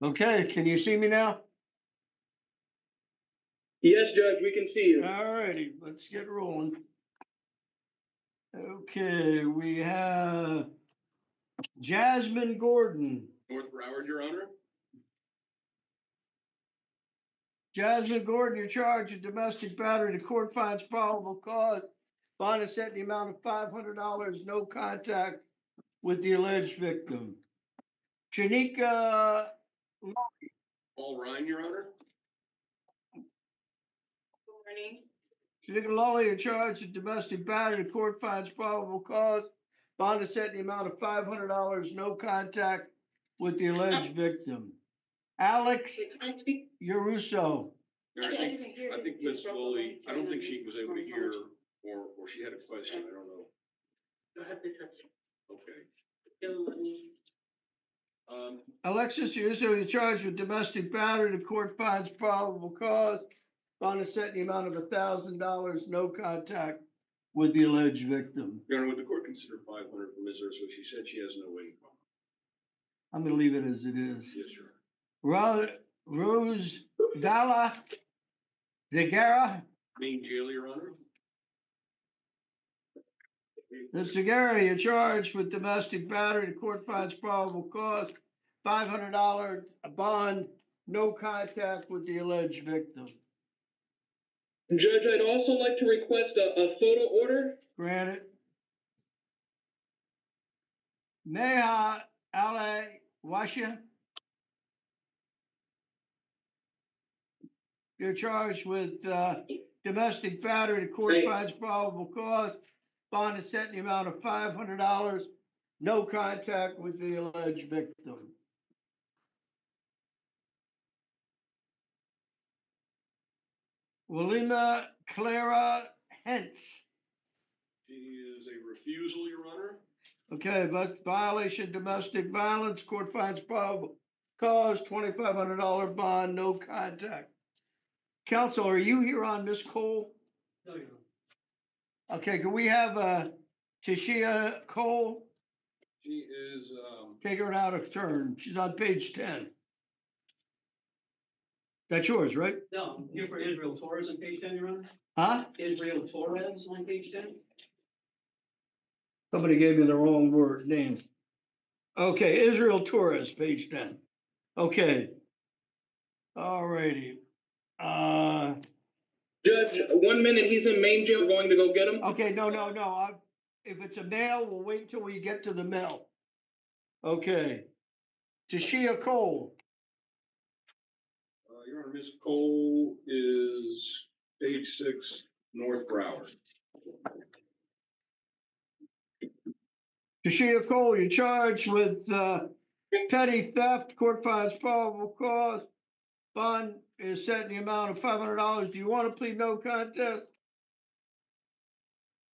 Okay, can you see me now? Yes, Judge, we can see you. All righty, let's get rolling. Okay, we have Jasmine Gordon. North Broward, Your Honor. Jasmine Gordon, you're charged with domestic battery. The court finds probable cause. Bond is set in the amount of $500, no contact with the alleged victim. Shanika Paul Ryan, Your Honor. Morning. Shanika Lawley, you're charged with domestic battery. The court finds probable cause. Bond is set in the amount of $500, no contact with the alleged victim. Alex Can I speak? Yaruso. Your Honor, I think Ms. Lowly, I don't think she was able to hear, or she had a question, I don't know. I have to touch it. Okay. Don't let me. Alexis Yaruso, you're charged with domestic battery. The court finds probable cause. Bond is set in the amount of $1,000, no contact with the alleged victim. Your Honor, would the court consider 500 for Ms. Urso? She said she has no income. I'm gonna leave it as it is. Yes, Your Honor. Rose Dalla Zagara. Main jail, Your Honor. Ms. Zagara, you're charged with domestic battery. The court finds probable cause. $500 bond, no contact with the alleged victim. Judge, I'd also like to request a photo order. Granted. Neha Ale Washa. You're charged with domestic battery. The court Right. finds probable cause. Bond is set in the amount of $500. No contact with the alleged victim. Wilima Clara Hentz. She is a refusal, Your Honor. Okay, but violation of domestic violence, court finds probable cause, $2,500 bond, no contact. Counsel, are you here on Miss Cole? No, Your Okay, can we have Tashia Cole? She is, Take her out of turn. She's on page 10. That's yours, right? No, I'm here for Israel Torres on page 10, Your Honor. Huh? Israel Torres on page 10. Somebody gave me the wrong word, name. Okay, Israel Torres, page 10. Okay. All righty. Judge, 1 minute, he's in main jail, going to go get him. Okay, no. If it's a mail, we'll wait till we get to the mail. Okay. Tashia Cole. Your Honor, Ms. Cole is page 6, North Broward. Tashia Cole, you're charged with petty theft. Court finds probable cause. Bond is set in the amount of $500. Do you want to plead no contest?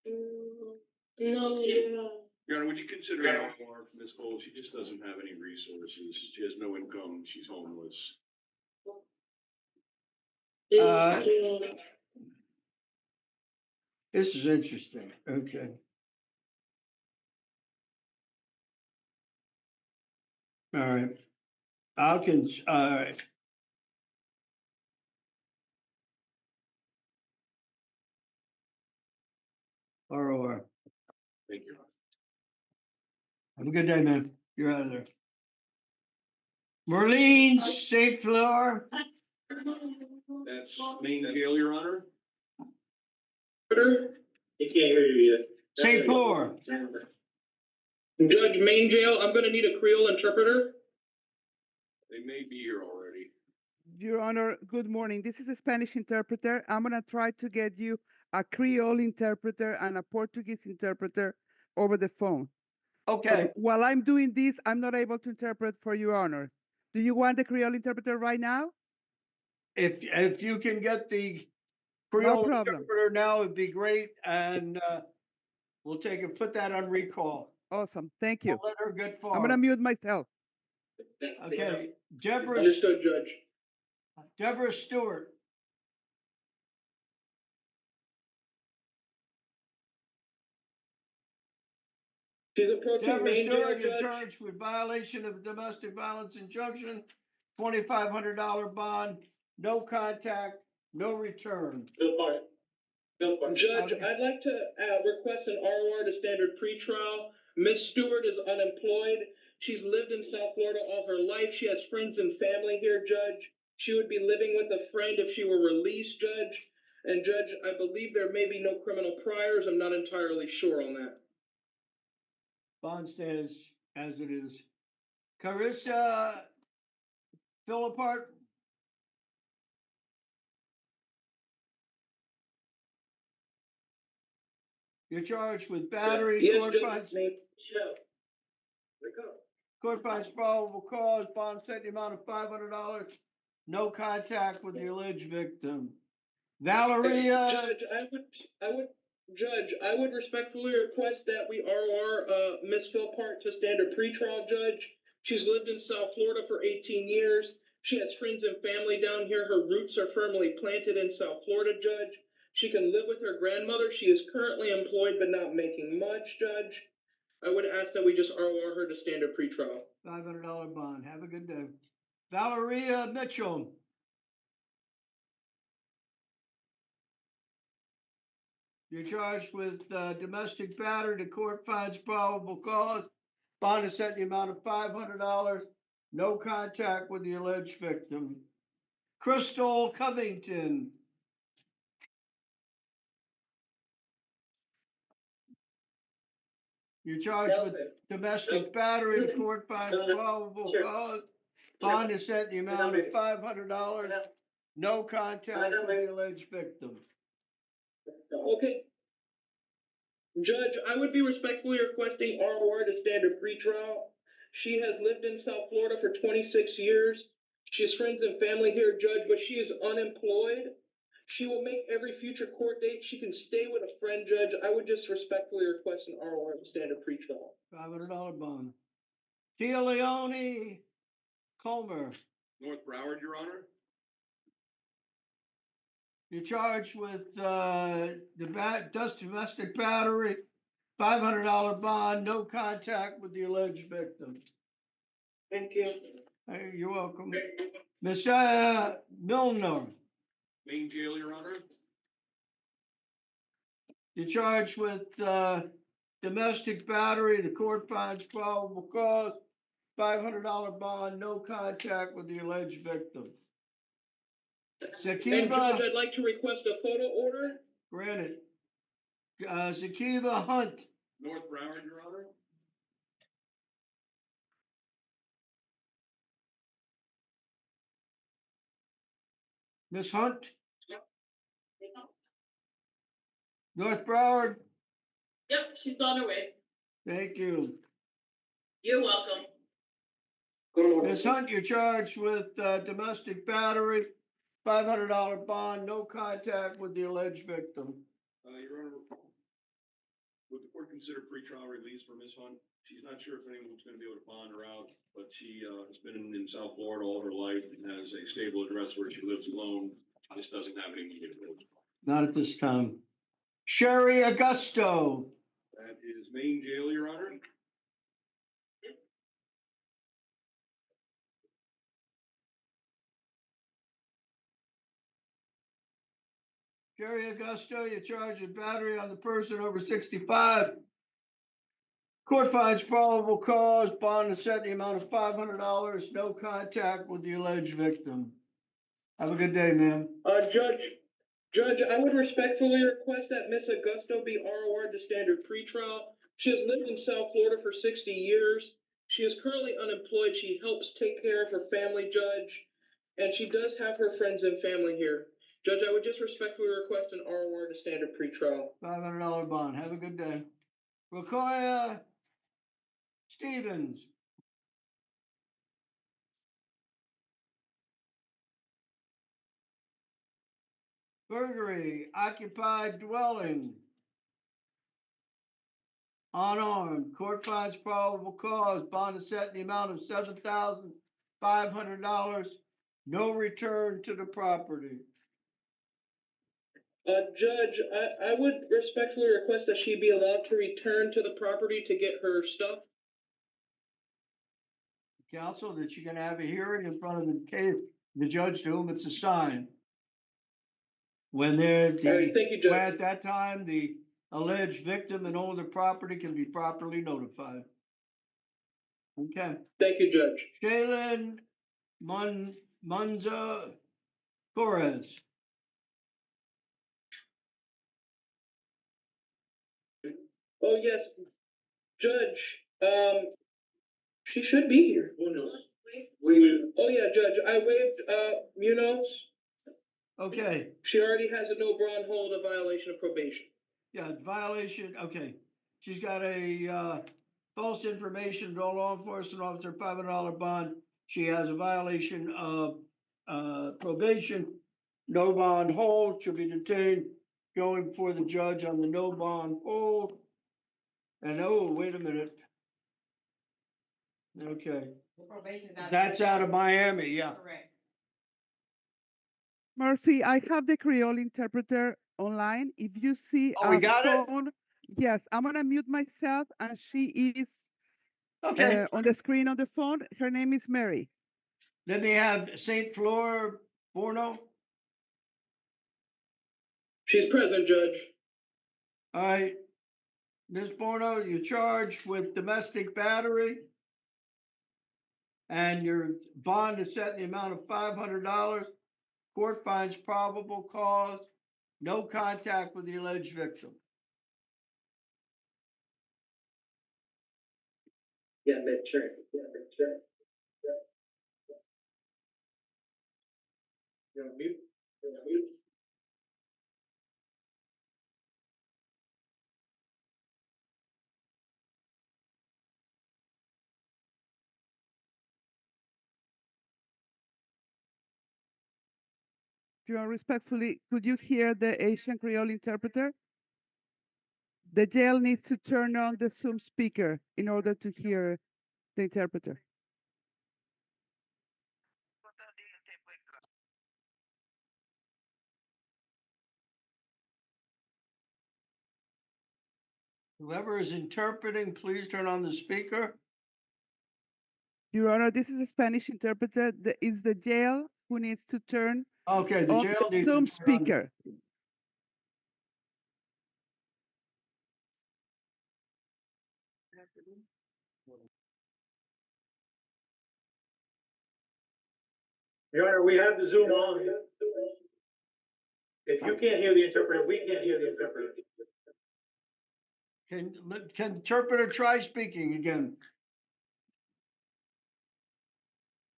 No, Your Honor, would you consider that for Ms. Cole? She just doesn't have any resources. She has no income. She's homeless. This is interesting. Okay. All right. All right. ROR. Thank you. Have a good day, man. You're out of there. Merlene St. Fleur. That's main jail, Your Honor. He can't hear you St. Fleur. Judge, main jail, I'm gonna need a Creole interpreter. They may be here already. Your Honor, good morning. This is a Spanish interpreter. I'm going to try to get you a Creole interpreter and a Portuguese interpreter over the phone. Okay. While I'm doing this, I'm not able to interpret for Your Honor. Do you want the Creole interpreter right now? If you can get the No Creole problem. interpreter now, it'd be great. And we'll take it, put that on recall. Awesome. Thank you. We'll let her get I'm going to far. mute myself. Okay. Deborah Understood, Judge. Stewart. She's approaching Deborah main jail, Stewart, you're Judge. charged with violation of domestic violence injunction. $2,500 bond, no contact, no return. Judge, Okay. I'd like to request an ROR to standard pretrial. Miss Stewart is unemployed. She's lived in South Florida all her life. She has friends and family here, Judge. She would be living with a friend if she were released, Judge. And Judge, I believe there may be no criminal priors. I'm not entirely sure on that. Bond stands as it is. Carissa Philippart. You're charged with battery, Yes, court Judge, finds, it's me. court finds probable cause, bond set in the amount of $500, no contact with the alleged victim. Valeria, Judge, I would respectfully request that we ROR, Ms. Philpart to standard pretrial, Judge. She's lived in South Florida for 18 years. She has friends and family down here. Her roots are firmly planted in South Florida, Judge. She can live with her grandmother. She is currently employed but not making much, Judge. I would ask that we just ROR her to standard pretrial. $500 bond. Have a good day. Valeria Mitchell. You're charged with domestic battery. The court finds probable cause. Bond is set in the amount of $500. No contact with the alleged victim. Crystal Covington. You're charged with domestic battery. The court finds probable cause. Bond is set in the amount of $500. No contact with the alleged victim. Okay. Judge, I would be respectfully requesting ROR to standard pretrial. She has lived in South Florida for 26 years. She has friends and family here, Judge, but she is unemployed. She will make every future court date. She can stay with a friend, Judge. I would just respectfully request an ROR to standard pretrial. $500 bond. Tia Leone Comer. North Broward, Your Honor? You're charged with domestic battery, $500 bond, no contact with the alleged victim. Thank you. Hey, you're welcome. Miss Milner, Main jail, Your Honor? you're charged with domestic battery. The court finds probable cause, $500 bond, no contact with the alleged victim. And Judge, Zakiba, I'd like to request a photo order. granted. Zakiba Hunt, North Broward, Your Honor? Miss Hunt, North Broward, Yep, she's on her way. thank you. You're welcome. Ms. Hunt, you're charged with domestic battery, $500 bond, no contact with the alleged victim. Your Honor, would the court consider pretrial release for Ms. Hunt? She's not sure if anyone's gonna be able to bond her out, but she has been in South Florida all her life and has a stable address where she lives alone. Just doesn't have any immediate relation. Not at this time. Sherry Augusto, That is main jail, Your Honor? Sherry Augusto, you're charged with battery on the person over 65. Court finds probable cause, bond is set in the amount of $500, no contact with the alleged victim. Have a good day, ma'am. Judge, I would respectfully request that Miss Augusto be ROR to standard pretrial. She has lived in South Florida for 60 years. She is currently unemployed. She helps take care of her family, Judge, and she does have her friends and family here. Judge, I would just respectfully request an ROR to standard pretrial. $500 bond. Have a good day. Rokoya Stevens. Burglary, occupied dwelling. Unarmed. Court finds probable cause. Bond is set in the amount of $7,500. No return to the property. Judge, I would respectfully request that she be allowed to return to the property to get her stuff. counsel that you're gonna have a hearing in front of the judge to whom it's assigned. When they're, All right, thank you, when Judge. at that time, the alleged victim and owner of the property can be properly notified. Okay, Thank you, Judge. Shaylin Munza Torres. Oh, yes, Judge, she should be here. Oh, yeah, Judge, I waived, Munoz. Okay, She already has a no bond hold, a violation of probation. yeah, violation, okay. She's got a, false information to a law enforcement officer, $500 bond. She has a violation of, probation, no bond hold, she'll be detained, going before the judge on the no bond hold. And, oh, wait a minute. Okay, that's out of Miami, yeah. Correct. Murphy, I have the Creole interpreter online. If you see Oh, we a got it? phone, yes, I'm gonna mute myself and she is Okay, on the screen on the phone. Her name is Mary. then they have Saint Fleur Borno. She's present, Judge. All right, Ms. Borno, you're charged with domestic battery. And your bond is set in the amount of $500. Court finds probable cause, no contact with the alleged victim. Yeah, sure. Yeah, sure. You're on mute. You're on mute. Your respectfully, could you hear the Asian Creole interpreter? The jail needs to turn on the Zoom speaker in order to hear the interpreter. Whoever is interpreting, please turn on the speaker. Your Honor, this is a Spanish interpreter. It's the jail who needs to turn Okay, the on jail the needs to Zoom turn on. speaker. Your Honor, we have the Zoom on. If you can't hear the interpreter, we can't hear the interpreter. Can interpreter try speaking again?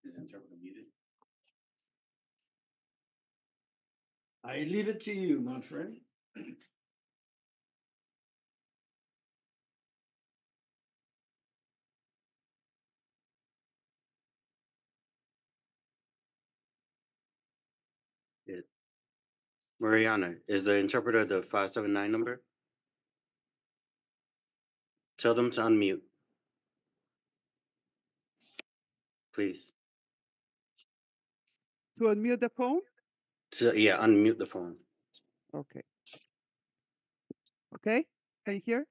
Is interpreter muted? I leave it to you, my friend. Mariana, is the interpreter the 579 number? Tell them to unmute. Please. To unmute the phone? Yeah, unmute the phone. Okay. Okay, can you hear?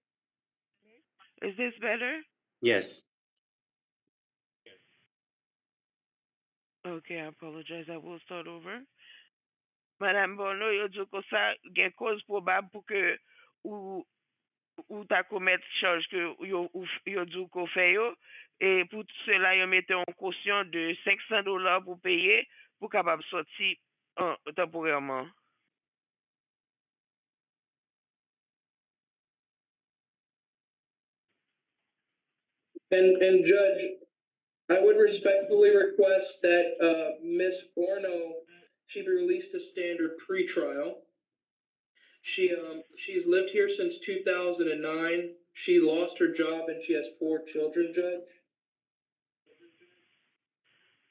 Is this better? Yes. Okay, I apologize. I will start over. Madame Bono, yo di ko sa gen cause probable pour que ou ta commettre charge que yo di ko fait yo et pour cela yo mette en caution de $500 pour payer pour capable sortir temporairement. And Judge, I would respectfully request that, Ms. Borno, she be released to standard pretrial. She's lived here since 2009. She lost her job and she has 4 children, Judge.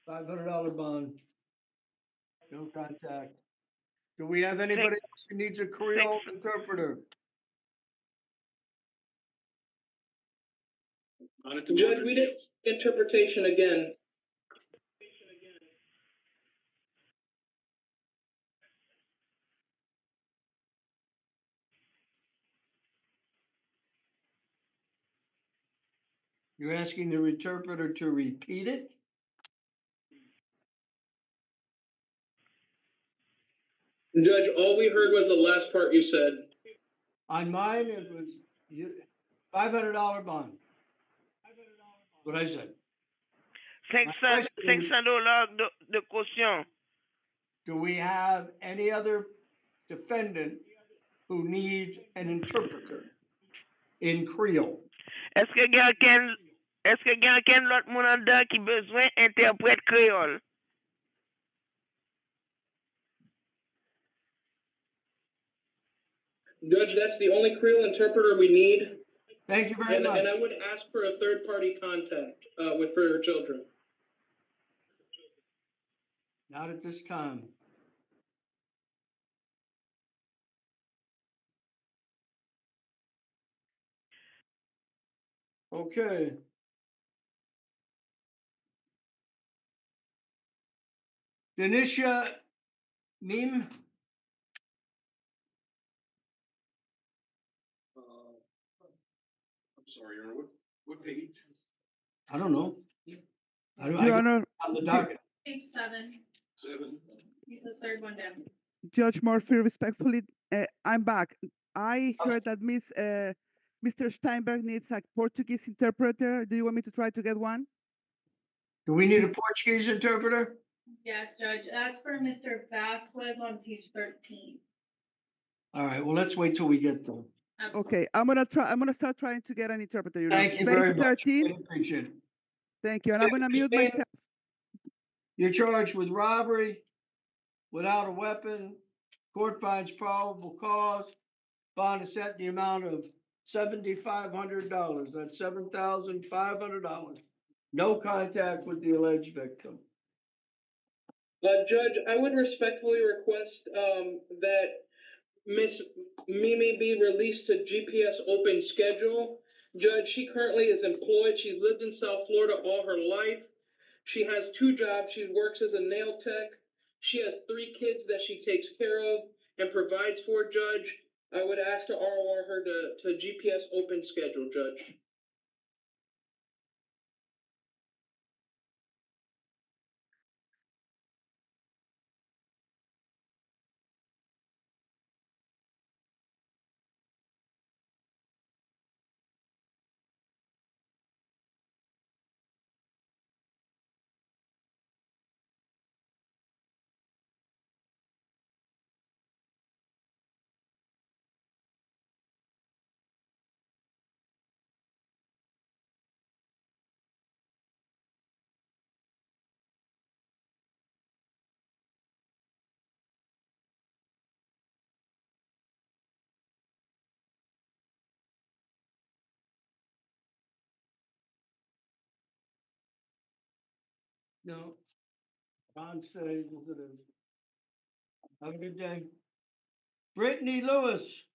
$500 bond. No contact. Do we have anybody else who needs a Creole interpreter? Judge, we did interpretation again. You're asking the interpreter to repeat it? Judge, all we heard was the last part you said. On mine, it was $500 bond. What I said. My question is, $500 de caution. do we have any other defendant who needs an interpreter in Creole? Est-ce que gen ken lot moun an dan ki bezwen interprète créole? Judge, that's the only Creole interpreter we need. Thank you very And much. I would ask for a third-party contact, for her children. Not at this time. Okay. Denisha Mim, I'm sorry, Your Honor, what page? I don't know. I Your Honor, on the docket. Page 7, 7. the third one down. Judge Murphy, respectfully, I'm back. I heard that Mr. Steinberg needs a Portuguese interpreter. Do you want me to try to get one? Do we need a Portuguese interpreter? Yes, Judge, that's for Mr. Vasquez on page 13. All right, well, let's wait till we get them. Absolutely. Okay, I'm gonna start trying to get an interpreter. Your Thank Honor. you Page very much. 13. I appreciate it. Thank you, and I'm gonna mute myself. You're charged with robbery without a weapon. Court finds probable cause. Bond is set in the amount of $7,500. That's $7,500. No contact with the alleged victim. Judge, I would respectfully request, that Miss Mimi be released to GPS open schedule. Judge, she currently is employed. She's lived in South Florida all her life. She has 2 jobs. She works as a nail tech. She has 3 kids that she takes care of and provides for, Judge. I would ask to ROR her to GPS open schedule, Judge. No. Bond stays as it is. Have a good day. Brittany Lewis.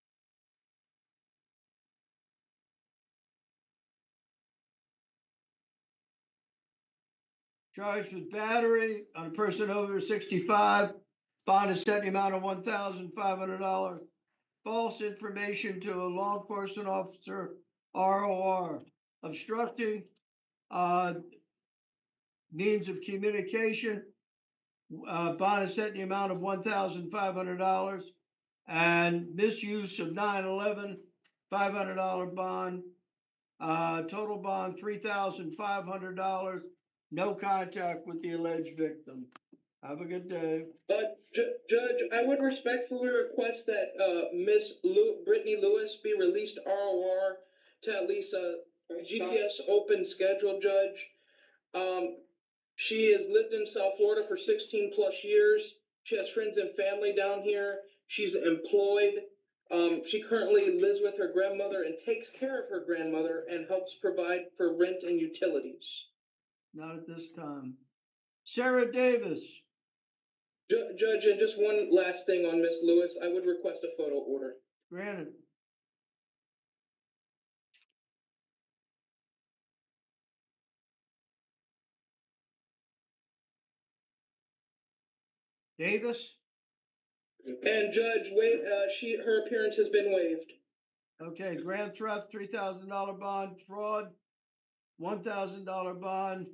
Charged with battery on a person over 65. Bond is set in the amount of $1,500. False information to a law enforcement officer, ROR. Obstructing, means of communication. Bond is set in the amount of $1,500. And misuse of 9/11, $500 bond. Total bond, $3,500. No contact with the alleged victim. Have a good day. Judge, I would respectfully request that, Miss Brittany Lewis be released ROR to at least GPS open schedule, Judge. She has lived in South Florida for 16 plus years. She has friends and family down here. She's employed. She currently lives with her grandmother and takes care of her grandmother and helps provide for rent and utilities. Not at this time. Sarah Davis. Judge, and just one last thing on Miss Lewis, I would request a photo order. Granted. Davis. And Judge, her appearance has been waived. Okay, grand theft, $3,000 bond, fraud, $1,000 bond,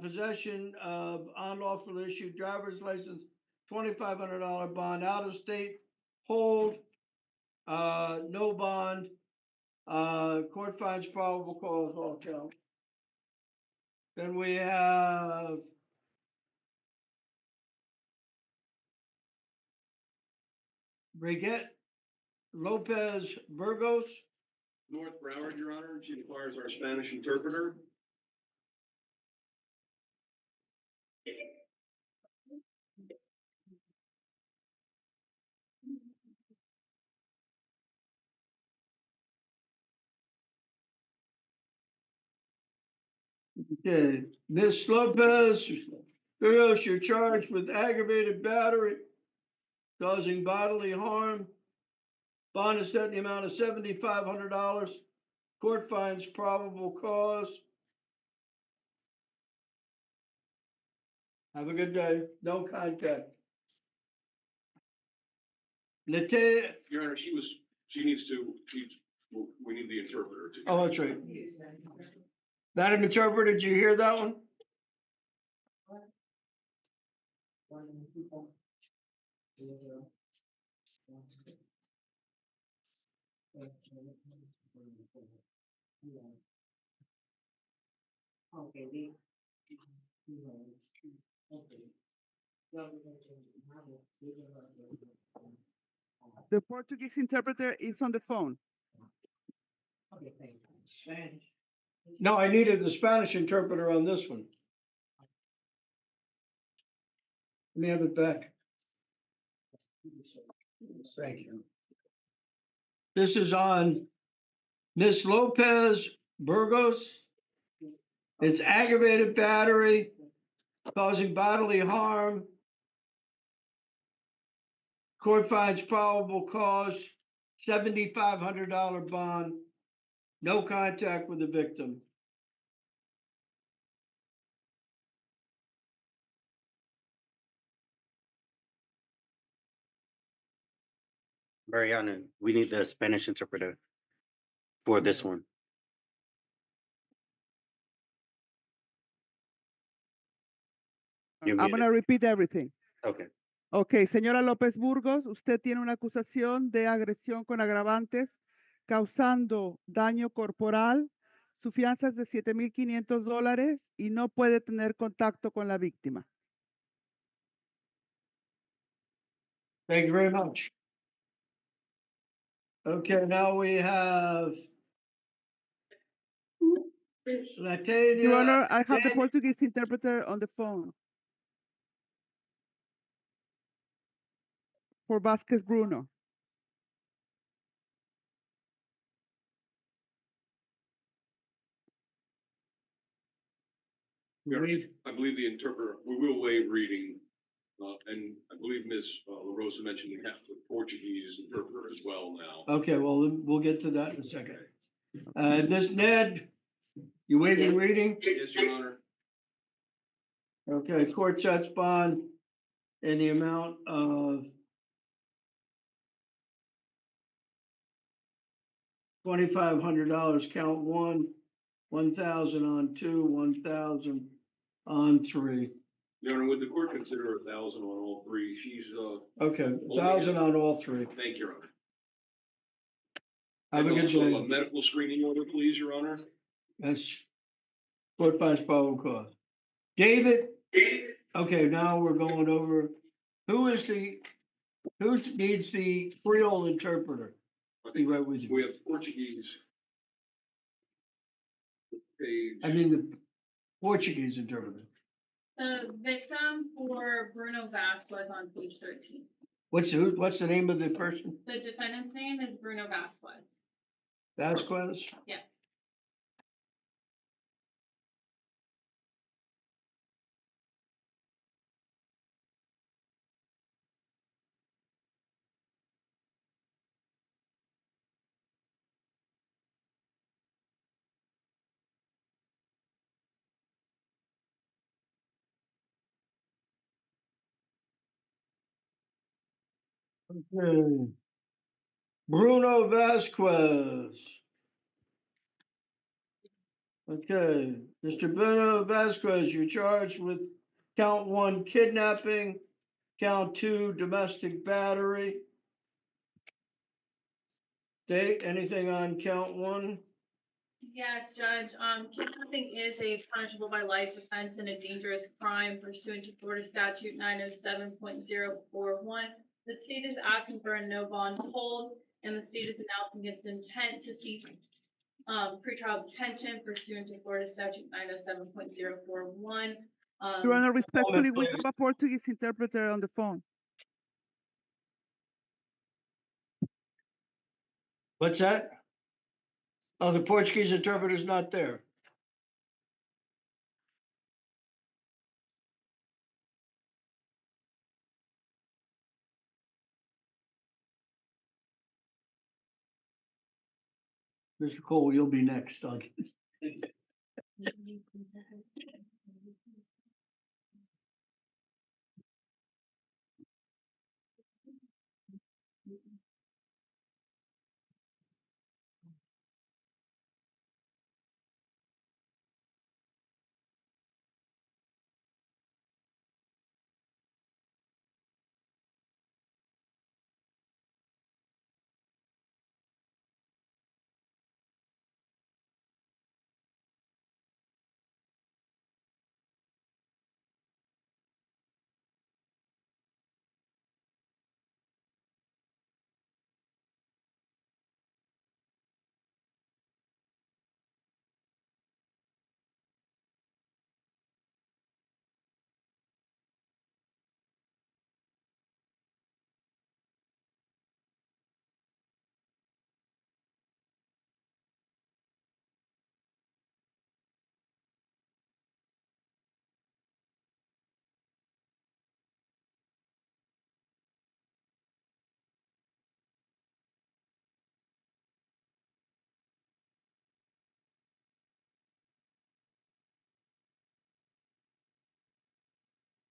possession of unlawful issued driver's license, $2,500 bond, out of state hold, no bond, court finds probable cause, all count. Then we have Brigitte Lopez Burgos. North Broward, Your Honor, she requires our Spanish interpreter. Okay, Ms. Lopez Burgos, you're charged with aggravated battery causing bodily harm. Bond is set in the amount of $7,500. Court finds probable cause. Have a good day. No contact. Natea, Your Honor, she needs to, we need the interpreter to. oh, that's right. Madam Interpreter, did you hear that one? The Portuguese interpreter is on the phone. No, I needed the Spanish interpreter on this one. Let me have it back. Thank you. This is on Ms. Lopez Burgos. It's aggravated battery causing bodily harm. Court finds probable cause, $7,500 bond, no contact with the victim. Mariana, we need the Spanish interpreter for this one. You're I'm muted. gonna repeat everything. Okay. Ok, señora López Burgos, usted tiene una acusación de agresión con agravantes causando daño corporal. Su fianza es de $7,500 y no puede tener contacto con la víctima. Thank you very much. Okay, now we have Latavia. Your Honor, I have the Portuguese interpreter on the phone. For Vasquez Bruno. I believe the interpreter, we will waive reading, and I believe Ms. La Rosa mentioned we have the Portuguese interpreter as well now. Okay, well, then we'll get to that in a second. Ms. Ned, you waiving reading? Yes, Your Honor. Okay, court sets bond in the amount of $2,500, count one, 1,000 on two, 1,000 on three. Your Honor, would the court consider 1,000 on all three? She's, Okay, 1,000 on all three. thank you, Your Honor. Have a And good also day. a medical screening order, please, Your Honor. Yes. Court finds probable cause. David, okay, now we're going over, who needs the Creole interpreter? I Be think right with we you. have Portuguese. Page. I mean, the Portuguese interpreter. The victim for Bruno Vasquez on page 13. What's the name of the person? The defendant's name is Bruno Vasquez. Vasquez? Yeah. Okay. Bruno Vasquez. Okay, Mr. Bruno Vasquez, you're charged with count one kidnapping, Count 2, domestic battery. Date, anything on count 1? Yes, Judge, kidnapping is a punishable by life offense and a dangerous crime pursuant to Florida statute 907.041. The state is asking for a no bond hold, and the state is announcing its intent to cease pretrial detention pursuant to Florida statute 907.041. Your Honor, respectfully, we please. have a Portuguese interpreter on the phone. What's that? Oh, the Portuguese interpreter's not there. Mr. Cole, you'll be next.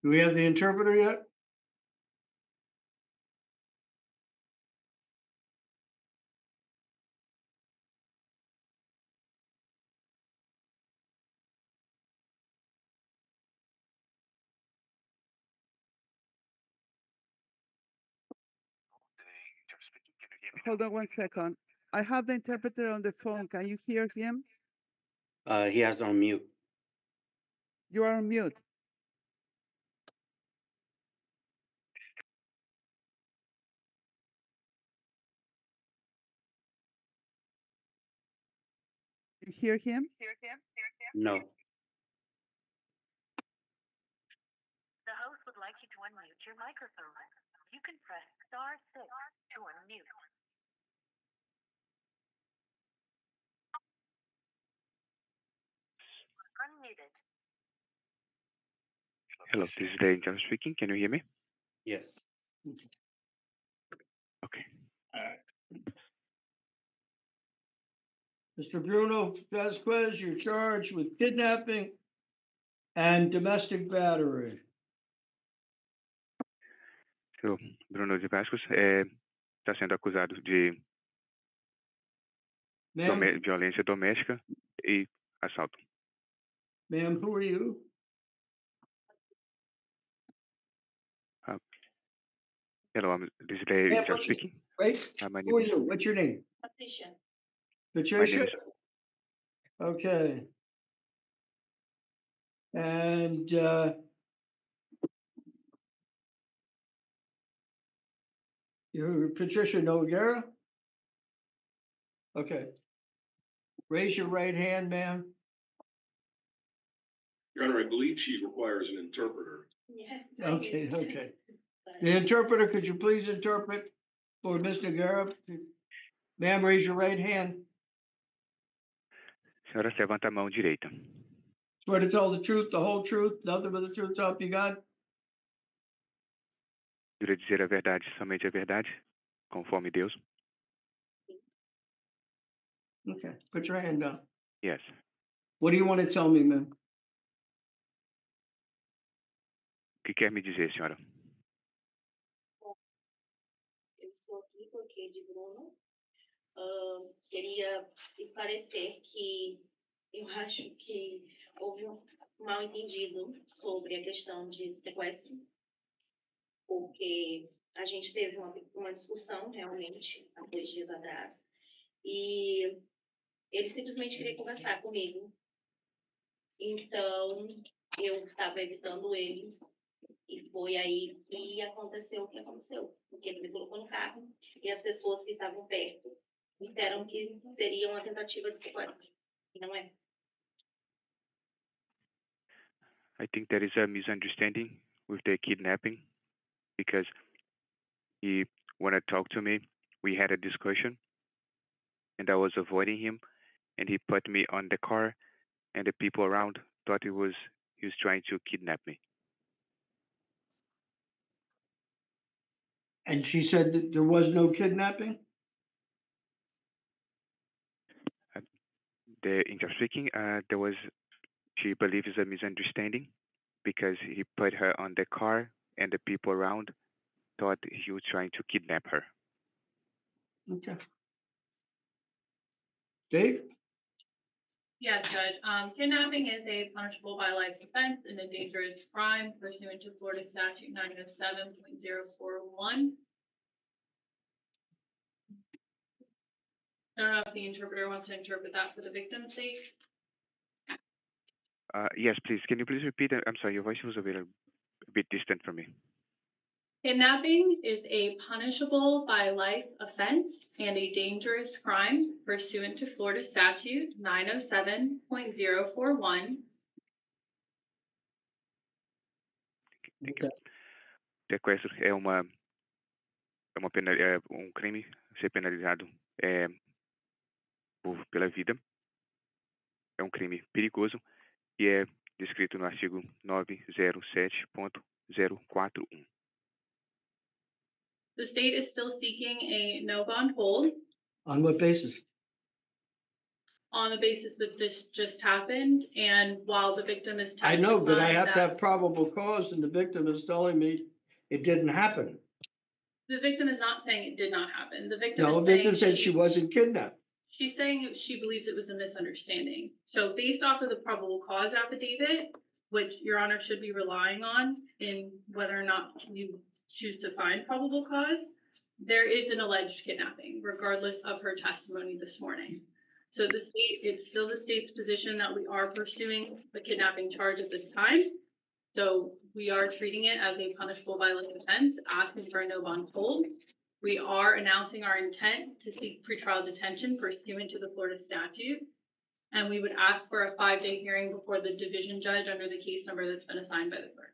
Do we have the interpreter yet? Hold on one second. I have the interpreter on the phone. Can you hear him? He has on mute. You are on mute. You hear him? No. The host would like you to unmute your microphone. You can press *6 to unmute. Unmuted. Hello, this is the agent speaking. Can you hear me? Yes. Okay. Mr. Bruno Vasquez, you're charged with kidnapping and domestic battery. So, Bruno de Vascos está sendo acusado de Ma'am, violência doméstica e assalto. ma'am, who are you? Hello, this is the Ma'am, agent what's your- speaking. Wait, My who are name you? What's your name? Patricia. Patricia? is- Okay. And, you're Patricia Noguera? Okay. Raise your right hand, ma'am. Your Honor, I believe she requires an interpreter. Yes. Okay, okay. The interpreter, could you please interpret for Ms. Noguera? Ma'am, raise your right hand. Senhora, levanta a mão direita. Swear to tell the truth, the whole truth, nothing but the truth, so help you God? Jura dizer a verdade, somente a verdade, conforme Deus? Okay, put your hand down. Yes. What do you want to tell me, ma'am? O que quer me dizer, senhora? Eu estou aqui porque de Bruno queria esclarecer que eu acho que houve um mal entendido sobre a questão de sequestro. porque a gente teve uma discussão realmente há 2 dias atrás e ele simplesmente queria conversar comigo. Então, eu estava evitando ele e foi aí que aconteceu o que aconteceu. Porque ele me colocou no carro e as pessoas que estavam perto disseram que seria uma tentativa de sequestro. E não é. I think there is a misunderstanding with the kidnapping because he wanted to talk to me. We had a discussion and I was avoiding him and he put me on the car and the people around thought he was trying to kidnap me. And she said that there was no kidnapping? The English speaking, she believes a misunderstanding because he put her on the car and the people around thought he was trying to kidnap her. Okay. Dave? Yes, Judge. Kidnapping is a punishable by life offense and a dangerous crime pursuant to Florida statute 907.041. I don't know if the interpreter wants to interpret that for the victim's sake. Yes, please. Can you please repeat? I'm sorry, your voice was a bit distant from me. Kidnapping is a punishable by life offense and a dangerous crime pursuant to Florida statute 907.041. Okay. Sequestro é um crime a ser penalizado pela vida. É um crime perigoso e é descrito no artigo 907.041. The state is still seeking a no bond hold On what basis? on the basis that this just happened, and while the victim is I testifying know, but I have to that have probable cause and the victim is telling me it didn't happen. the victim is not saying it did not happen. The victim No, is the victim saying said she wasn't kidnapped. she's saying she believes it was a misunderstanding. So based off of the probable cause affidavit, which Your Honor should be relying on in whether or not you choose to find probable cause, there is an alleged kidnapping, regardless of her testimony this morning. So it's still the state's position that we are pursuing the kidnapping charge at this time. So we are treating it as a punishable by life offense, asking for a no bond hold. We are announcing our intent to seek pretrial detention pursuant to the Florida statute. And we would ask for a 5-day hearing before the division judge under the case number that's been assigned by the clerk.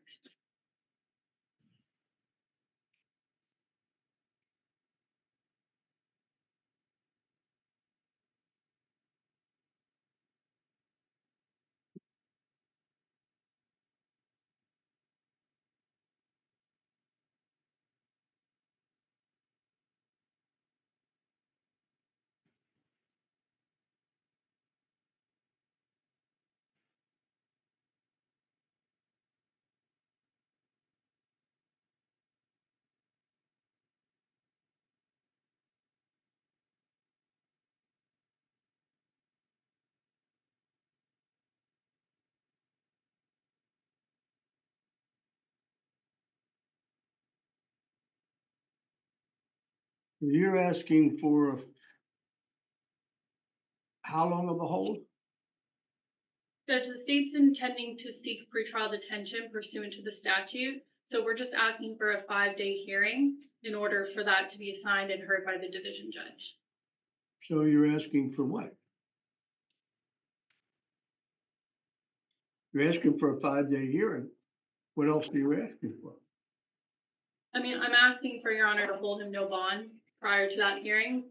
You're asking for how long of a hold? Judge, the state's intending to seek pretrial detention pursuant to the statute. So we're just asking for a 5-day hearing in order for that to be assigned and heard by the division judge. So you're asking for what? You're asking for a 5-day hearing. What else are you asking for? I mean, I'm asking for Your Honor to hold him no bond prior to that hearing.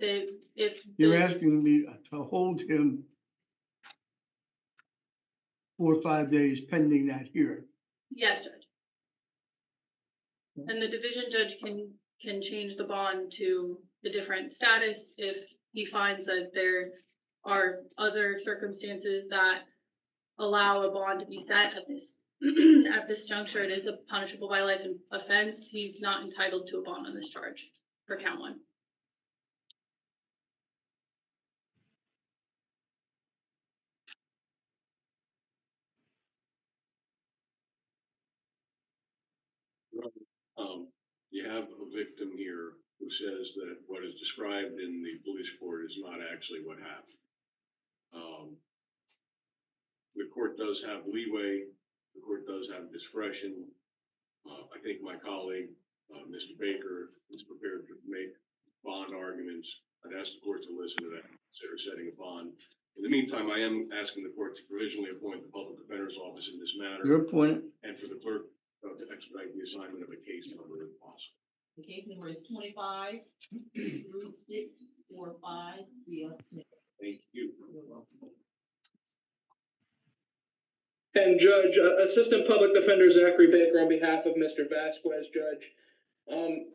You're asking me to hold him for 5 days pending that hearing. Yes, Judge. And the division judge can change the bond to a different status if he finds that there are other circumstances that allow a bond to be set at this at this juncture. It is a punishable by life offense. He's not entitled to a bond on this charge for count 1. have a victim here who says that what is described in the police report is not actually what happened. The court does have leeway, the court does have discretion. I think my colleague, Mr. Baker, is prepared to make bond arguments. I'd ask the court to listen to that, consider setting a bond. In the meantime, I am asking the court to provisionally appoint the public defender's office in this matter. Your point. And for the clerk to expedite the assignment of a case number if possible. The case number is 25-3645. Thank you. And Judge, Assistant Public Defender Zachary Baker on behalf of Mr. Vasquez, Judge.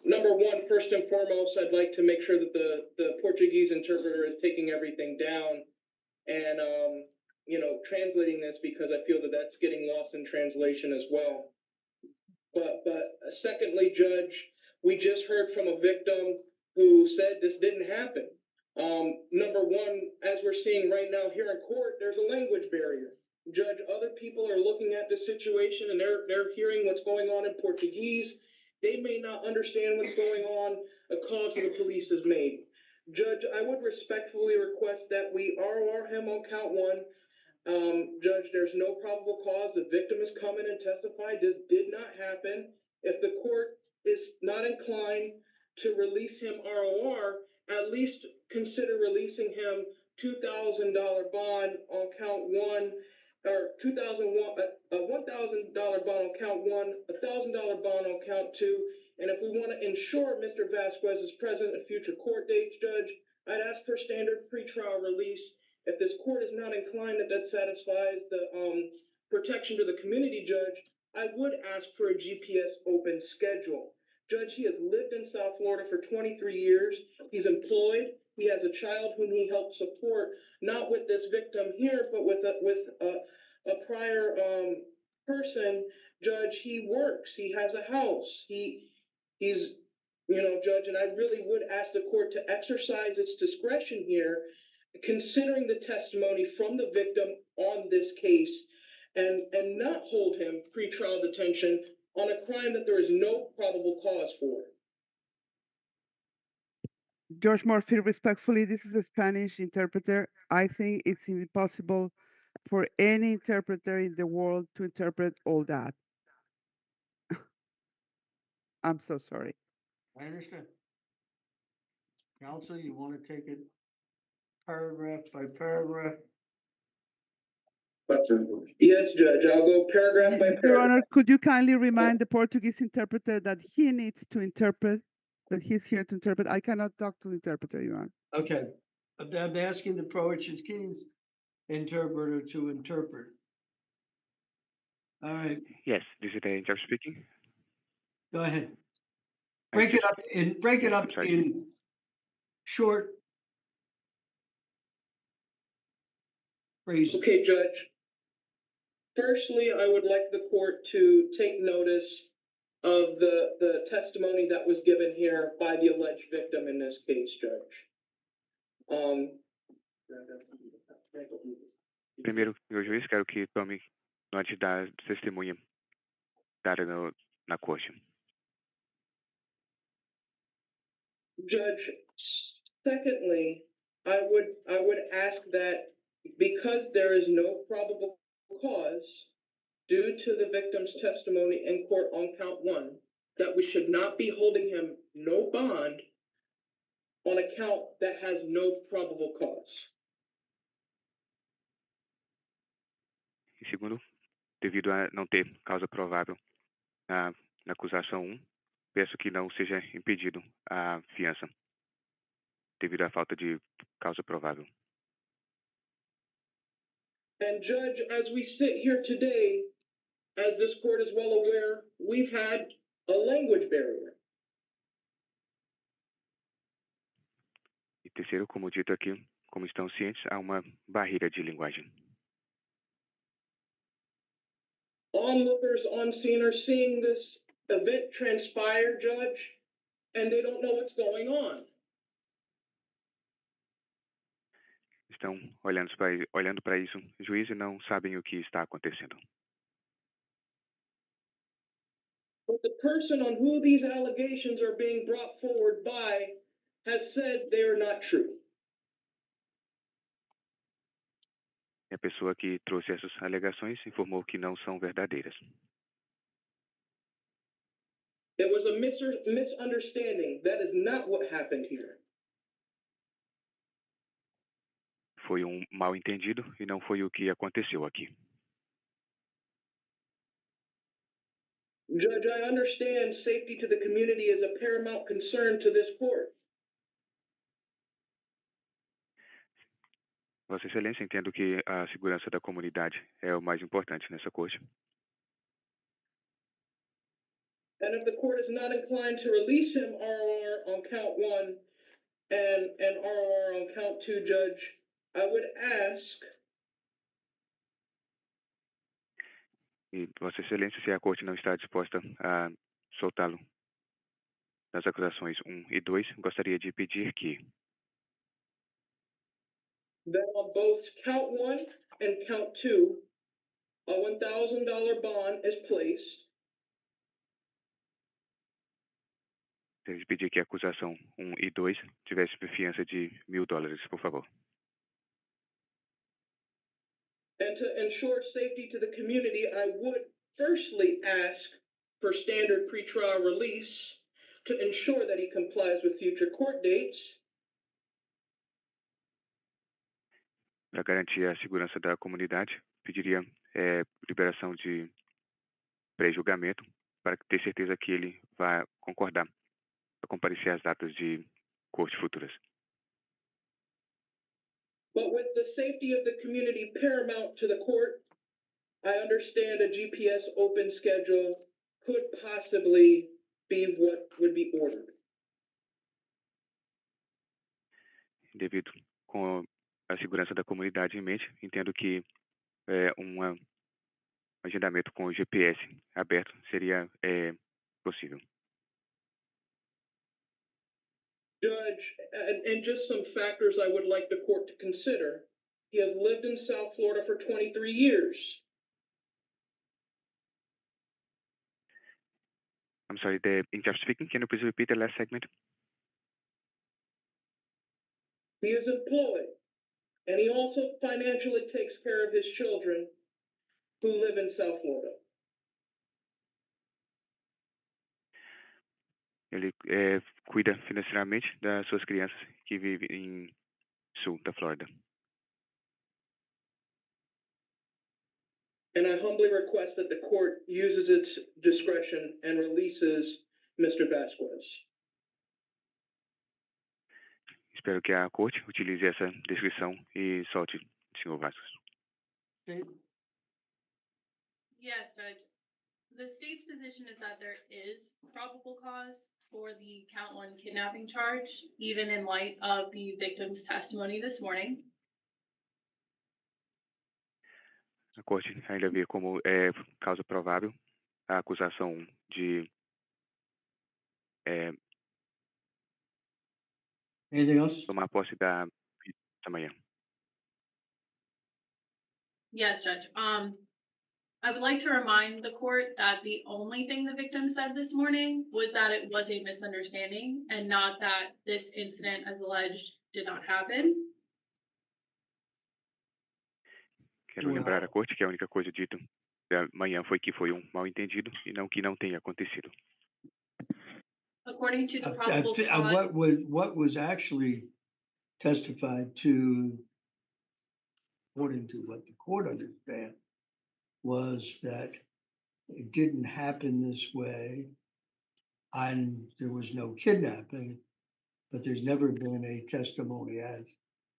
Number one, first and foremost, I'd like to make sure that the Portuguese interpreter is taking everything down and, translating this, because I feel that that's getting lost in translation as well. But secondly, Judge, we just heard from a victim who said this didn't happen. Number one, as we're seeing right now here in court, there's a language barrier. Judge, other people are looking at the situation and they're hearing what's going on in Portuguese. They may not understand what's going on. A call to the police is made. Judge, I would respectfully request that we ROR him on count one. Judge, there's no probable cause. The victim has come in and testified this did not happen. If the court is not inclined to release him ROR, at least consider releasing him $2,000 bond on count one, or $1,000 bond on count one, $1,000 bond on count two. And if we want to ensure Mr. Vasquez's present and future court dates, Judge, I'd ask for standard pretrial release. If this court is not inclined that satisfies the protection to the community, Judge, I would ask for a GPS open schedule. Judge, he has lived in South Florida for 23 years. He's employed. He has a child whom he helped support, not with this victim here, but with a prior person. Judge, he works. He has a house. He's Judge, and I really would ask the court to exercise its discretion here, considering the testimony from the victim on this case, and not hold him pretrial detention on a crime that there is no probable cause for. George Murphy, respectfully, this is a Spanish interpreter. I think it's impossible for any interpreter in the world to interpret all that. I'm so sorry. I understand. Counsel, you want to take it paragraph by paragraph? Yes, Judge, I'll go paragraph by paragraph. Your Honor, could you kindly remind the Portuguese interpreter that he needs to interpret, that he's here to interpret? I cannot talk to the interpreter, Your Honor. Okay, I'm asking the Portuguese interpreter to interpret. All right, Yes, this is the interpreter speaking. go ahead. Break it up in short phrases. Okay, Judge. Firstly, I would like the court to take notice of the testimony that was given here by the alleged victim in this case, Judge. Primeiro, meu juiz, quero que tome note da testemunha dada na corte. Judge, secondly, I would ask that because there is no probable cause due to the victim's testimony in court on count one, that we should not be holding him no bond on a count that has no probable cause. E segundo, devido a não ter causa provável na acusação 1, peço que não seja impedido a fiança, devido à falta de causa provável. And Judge, as we sit here today, as this court is well aware, we've had a language barrier. E terceiro, como dito aqui, como estão cientes, há uma barreira de linguagem. Onlookers on scene are seeing this event transpire, Judge, and they don't know what's going on. Estão olhando para isso, juiz, e não sabem o que está acontecendo. But the person on who these allegations are being brought forward by has said they are not true. E a pessoa que trouxe essas alegações informou que não são verdadeiras. It was a misunderstanding. That is not what happened here. Foi mal entendido e não foi o que aconteceu aqui. Judge, I understand safety to the community is a paramount concern to this court. Vossa Excelência, entendo que a segurança da comunidade é o mais importante nessa corte. And if the court is not inclined to release him ROR on count 1 and ROR on count 2, Judge, I would ask E Vossa Excelência, se a corte não está disposta a soltá-lo das acusações 1 e 2, gostaria de pedir que that on both count 1 and count 2, a $1,000 bond is placed. Gostaria de pedir que a acusação 1 e 2 tivesse fiança de $1.000, por favor. And to ensure safety to the community, I would firstly ask for standard pretrial release to ensure that he complies with future court dates. Para garantir a segurança da comunidade, pediria liberação de pré-julgamento para ter certeza que ele vai concordar a comparecer às datas de corte futuras. But with the safety of the community paramount to the court, I understand a GPS open schedule could possibly be what would be ordered. Devido com a segurança da comunidade em mente, entendo que um agendamento com o GPS aberto seria possível. Judge, and just some factors I would like the court to consider. He has lived in South Florida for 23 years. I'm sorry, the interpreter speaking. Can you please repeat the last segment? He is employed, and he also financially takes care of his children who live in South Florida. Ele cuida financeiramente das suas crianças que vivem em sul da Flórida. And I humbly request that the court uses its discretion and releases Mr. Vasquez. Espero que a corte utilize essa descrição e solte o Sr. Vasquez. Yes, Judge. The state's position is that there is probable cause for the count 1 kidnapping charge, even in light of the victim's testimony this morning. A corte ainda vê como causa provável a acusação de Anything else? tomar posse da manhã. Yes, Judge. I would like to remind the court that the only thing the victim said this morning was that it was a misunderstanding and not that this incident, as alleged, did not happen. Quero lembrar a corte que a única coisa dita da manhã foi que foi mal-entendido e não que não tenha acontecido. According to the probable cause. What was actually testified to, according to what the court understands, was that it didn't happen this way and there was no kidnapping, but there's never been a testimony as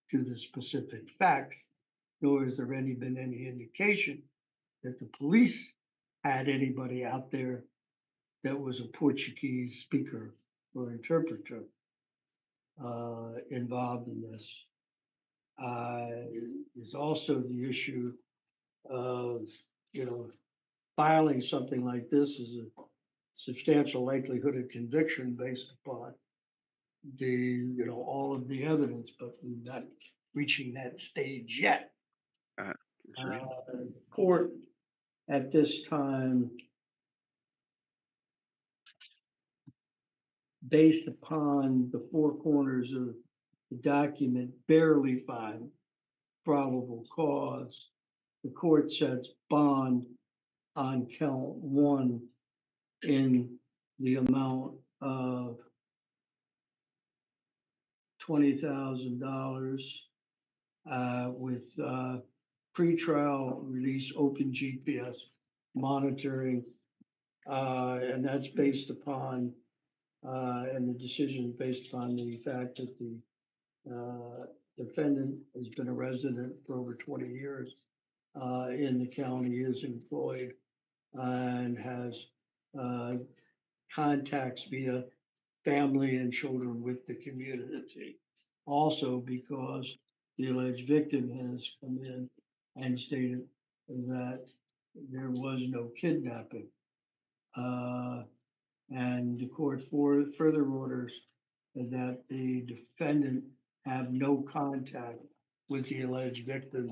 to the specific facts, nor has there been any indication that the police had anybody out there that was a Portuguese speaker or interpreter involved in this. There's also the issue of, filing something like this is a substantial likelihood of conviction based upon all of the evidence, but we're not reaching that stage yet. Court at this time based upon the four corners of the document, barely find probable cause. The court sets bond on count one in the amount of $20,000 with pretrial release open GPS monitoring. And that's based upon, and the decision is based upon the fact that the defendant has been a resident for over 20 years in the county, is employed, and has contacts via family and children with the community. Also because the alleged victim has come in and stated that there was no kidnapping. And the court further orders that the defendant have no contact with the alleged victim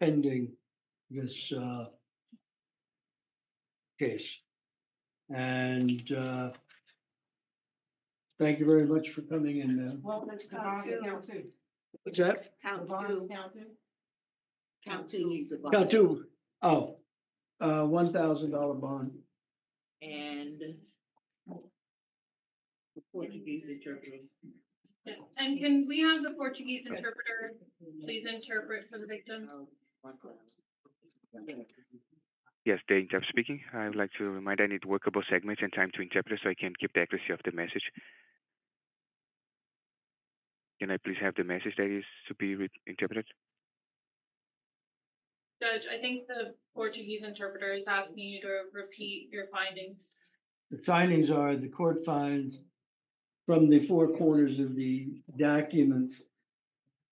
pending this case. And thank you very much for coming in. Well, let's count two. What's that? Count two. Count two needs a bond. Count two. Oh, $1,000 bond. And the Portuguese interpreter. Yeah. And can we have the Portuguese interpreter please interpret for the victim? Yes, the interpreter speaking. I would like to remind I need workable segments and time to interpret so I can keep the accuracy of the message. Can I please have the message that is to be interpreted? Judge, I think the Portuguese interpreter is asking you to repeat your findings. The findings are the court finds from the four corners of the documents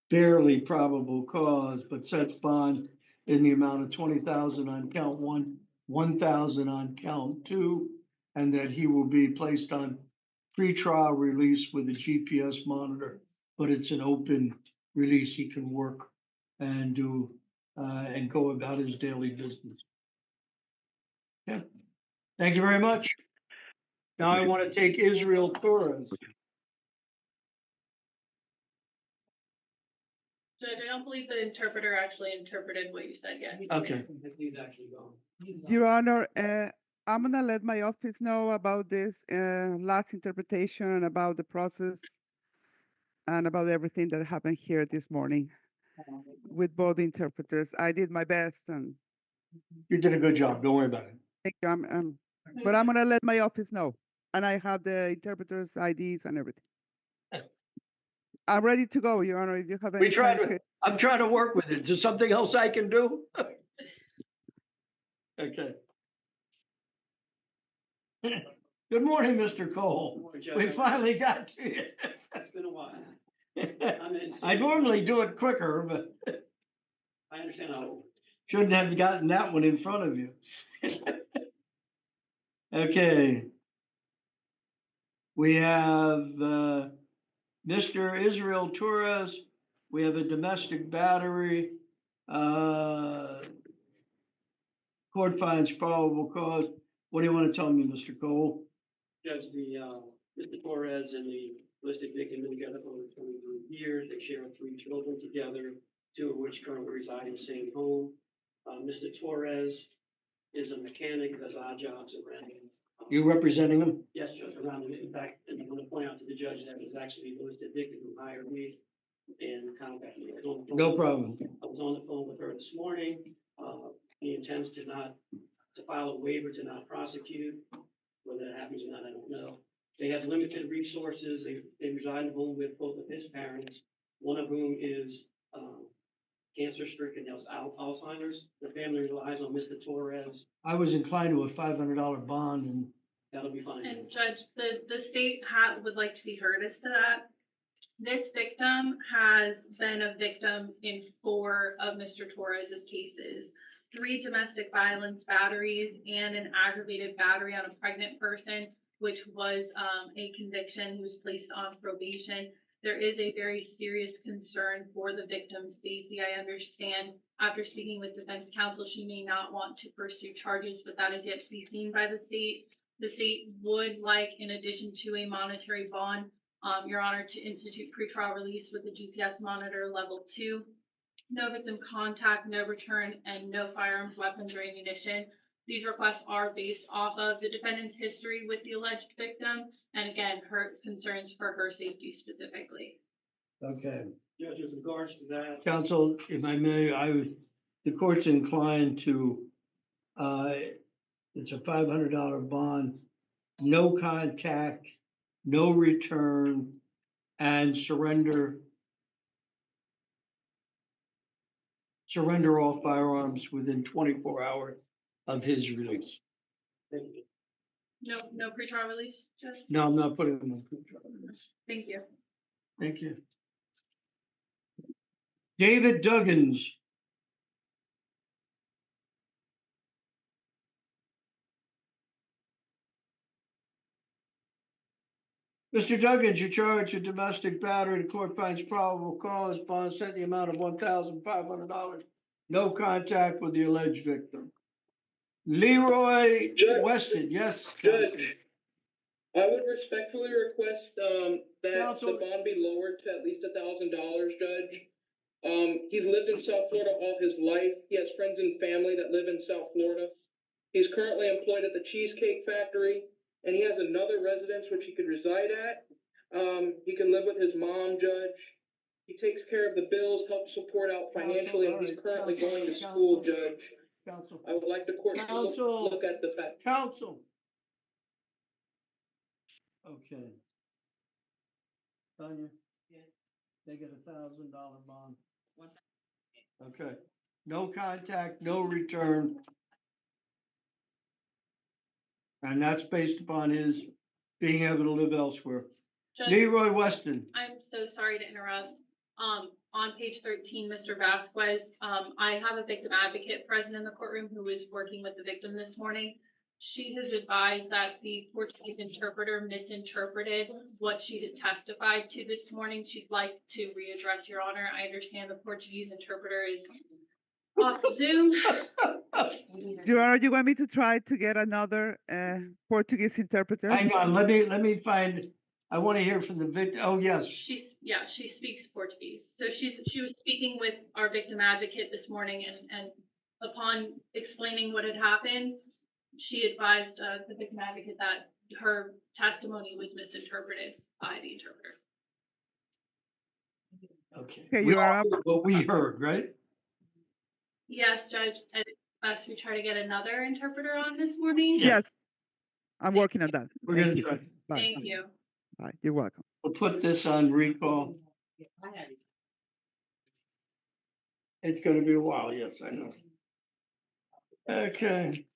barely probable cause, but sets bond in the amount of 20,000 on count one, 1,000 on count two, and that he will be placed on pretrial release with a GPS monitor, but it's an open release. He can work and do and go about his daily business. Yeah. Thank you very much. Now I want to take Israel Torres. Judge, I don't believe the interpreter actually interpreted what you said yet. Okay. He's actually gone. Your Honor, I'm gonna let my office know about this last interpretation and about the process and about everything that happened here this morning with both interpreters. I did my best, and You did a good job. Don't worry about it. thank you. But I'm gonna let my office know, and I have the interpreters' IDs and everything. I'm ready to go, Your Honor. If you have any I'm trying to work with it. Is there something else I can do? Okay. Good morning, Mr. Cole. We finally got to you. It's been a while. I normally do it quicker, but I understand how. shouldn't have gotten that one in front of you. Okay. We have Mr. Israel Torres. We have a domestic battery. Court finds probable cause. What do you want to tell me, Mr. Cole? Judge, Mr. Torres and the listed victim been together for over 23 years. They share 3 children together, 2 of which currently reside in the same home. Mr. Torres is a mechanic, does odd jobs around him. You representing him? Yes, Judge, around him. In fact, and I want to point out to the judge that it was actually the listed victim who hired me and contacted me. No problem. I was on the phone with her this morning. He intends to file a waiver to not prosecute. Whether that happens or not, I don't know. They have limited resources. They reside in a home with both of his parents, one of whom is cancer stricken, has Alzheimer's. The family relies on Mr. Torres. I was inclined to a $500 bond, and That'll be fine. And Judge, the state would like to be heard as to that. This victim has been a victim in 4 of Mr. Torres's cases. 3 domestic violence batteries and an aggravated battery on a pregnant person, which was a conviction. He was placed on probation. There is a very serious concern for the victim's safety. I understand after speaking with defense counsel, she may not want to pursue charges, but that is yet to be seen by the state. The state would like, in addition to a monetary bond, Your Honor, to institute pretrial release with the GPS monitor level 2. No victim contact, no return, and no firearms, weapons, or ammunition. These requests are based off of the defendant's history with the alleged victim, and again, her concerns for her safety specifically. Okay. Judge, with regards to that, Counsel, if I may, the court's inclined to, it's a $500 bond, no contact, no return, and surrender all firearms within 24 hours of his release. thank you. No pretrial release, Judge? No, I'm not putting him on pretrial release. Thank you. Thank you. David Duggins. Mr. Duggins, you're charged with domestic battery. The court finds probable cause. Bond set the amount of $1,500. No contact with the alleged victim. Leroy Judge. Weston, yes. Judge. Counsel. I would respectfully request, that Counsel. the bond be lowered to at least $1,000, Judge. He's lived in South Florida all his life. He has friends and family that live in South Florida. He's currently employed at the Cheesecake Factory, and he has another residence which he could reside at. He can live with his mom, Judge. He takes care of the bills, helps support out financially, and he's currently going to school, Judge. Counsel. I would like the court to Counsel. look at the fact. Counsel. Okay. Tanya? Yes. They get $1,000 bond. Okay. No contact, no return. And that's based upon his being able to live elsewhere. Judge, Leroy Weston. I'm so sorry to interrupt. On page 13, Mr. Vasquez, I have a victim advocate present in the courtroom who is working with the victim this morning. She has advised that the Portuguese interpreter misinterpreted what she had testified to this morning. She'd like to readdress, Your Honor. I understand the Portuguese interpreter is off Zoom. Your Honor, you want me to try to get another Portuguese interpreter? Hang on, let me find, I want to hear from the victim. Oh, yes. She speaks Portuguese. So she was speaking with our victim advocate this morning, and upon explaining what had happened, she advised the victim advocate that her testimony was misinterpreted by the interpreter. Okay. Okay, We you are all up. heard what we heard, right? Yes, Judge, as we try to get another interpreter on this morning. Yes, I'm working on that. We're Thank gonna you. try. Bye. Thank you. Bye. You're welcome. We'll put this on recall. I had it. It's gonna be a while, yes, I know. Okay.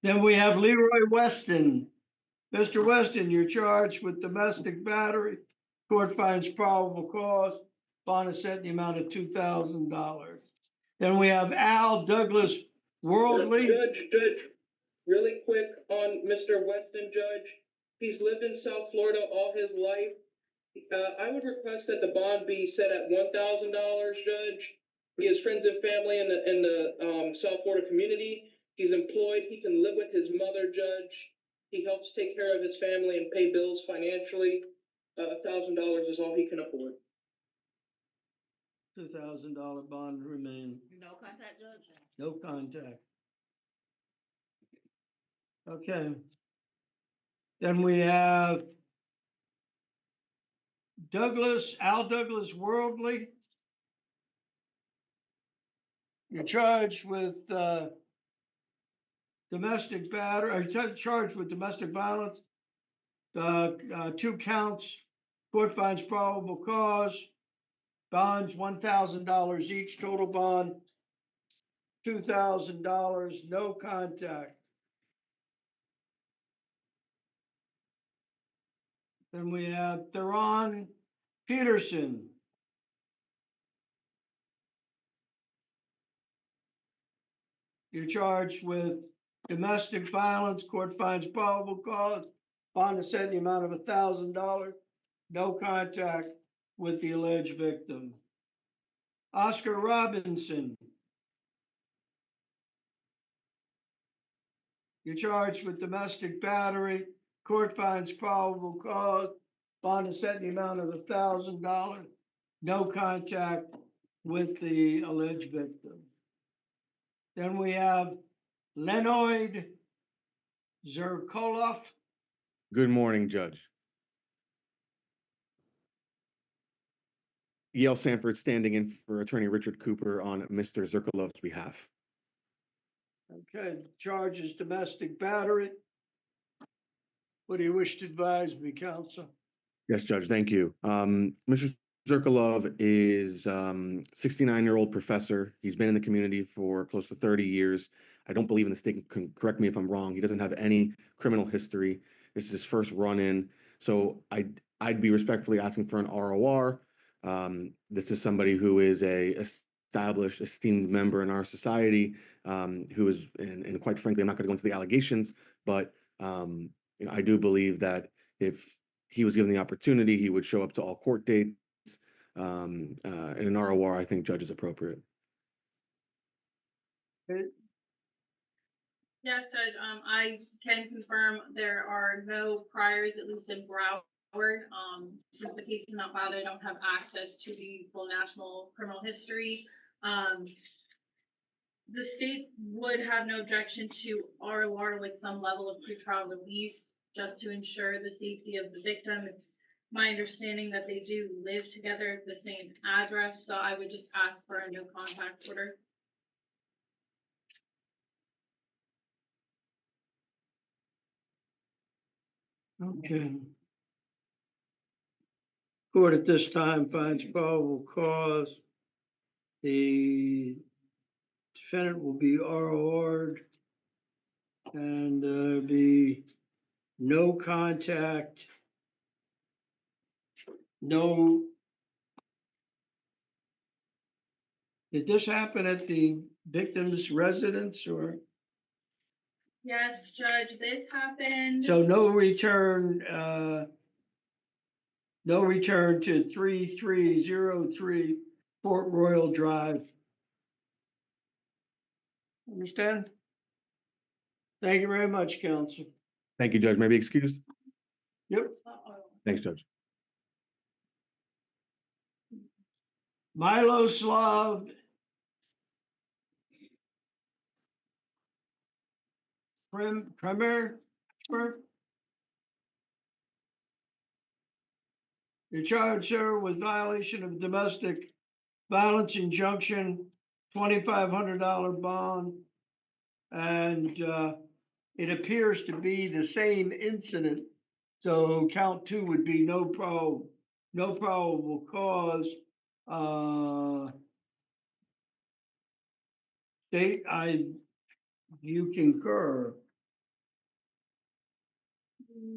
Then we have Leroy Weston. Mr. Weston, you're charged with domestic battery. Court finds probable cause. Bond is set in the amount of $2,000. Then we have Al Douglas Worldly. Judge, really quick on Mr. Weston, Judge. He's lived in South Florida all his life. I would request that the bond be set at $1,000, Judge. He has friends and family in the South Florida community. He's employed. He can live with his mother, Judge. He helps take care of his family and pay bills financially. $1,000 is all he can afford. $2,000 bond remain. No contact, Judge? No contact. Okay. Then we have Al Douglas Worldly. You're charged with domestic battery, or charged with domestic violence. 2 counts. Court finds probable cause. Bonds $1,000 each. Total bond $2,000. No contact. Then we have Theron Peterson. You're charged with domestic violence. Court finds probable cause. Bond is set in the amount of $1,000. No contact with the alleged victim. Oscar Robinson. You're charged with domestic battery. Court finds probable cause. Bond is set in the amount of $1,000. No contact with the alleged victim. Then we have Leonid Zerkolov. Good morning, Judge. Yale Sanford standing in for Attorney Richard Cooper on Mr. Zerkolov's behalf. Okay, charge is domestic battery. What do you wish to advise me, counsel? Yes, Judge, thank you. Mr. Zerkolov is 69-year-old professor. He's been in the community for close to 30 years. I don't believe in the state, can correct me if I'm wrong. He doesn't have any criminal history. This is his first run-in. So I'd be respectfully asking for an ROR. This is somebody who is a established, esteemed member in our society, who is, and quite frankly, I'm not going to go into the allegations, but I do believe that if he was given the opportunity, he would show up to all court dates. And an ROR, I think, Judge, is appropriate. Yes, Judge, I can confirm there are no priors, at least in Broward. Since the case is not filed, I don't have access to the full national criminal history. The state would have no objection to ROR with some level of pretrial release, just to ensure the safety of the victim. It's my understanding that they do live together at the same address, so I would just ask for a no contact order. Okay. Court at this time finds probable cause. The defendant will be ROR'd and be no contact. No. Did this happen at the victim's residence or? Yes, Judge, this happened. So no return to 3303 Port Royal Drive. Understand? Thank you very much, counsel. Thank you, Judge. May I be excused? Yep. Thanks, Judge. Miloslav Kremer. You're charged, sir, with violation of domestic violence injunction, $2,500 bond. And it appears to be the same incident. So count 2 would be no probable cause. State, you concur.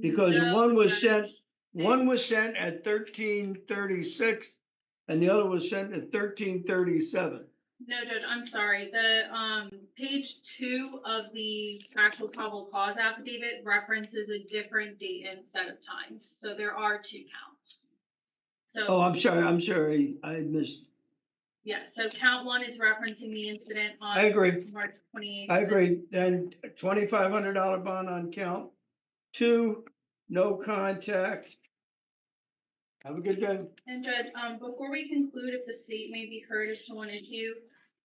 Because No, one was Judge. sent at 1336 and the other was sent at 1337. No, Judge, I'm sorry. The page 2 of the actual probable cause affidavit references a different date and set of times. So there are 2 counts. Oh, So I'm sorry, I missed. yes, so count 1 is referencing the incident on I agree. March 28th. I agree. Then $2,500 bond on count 2, no contact. Have a good day. And Judge, before we conclude, if the state may be heard as to one issue,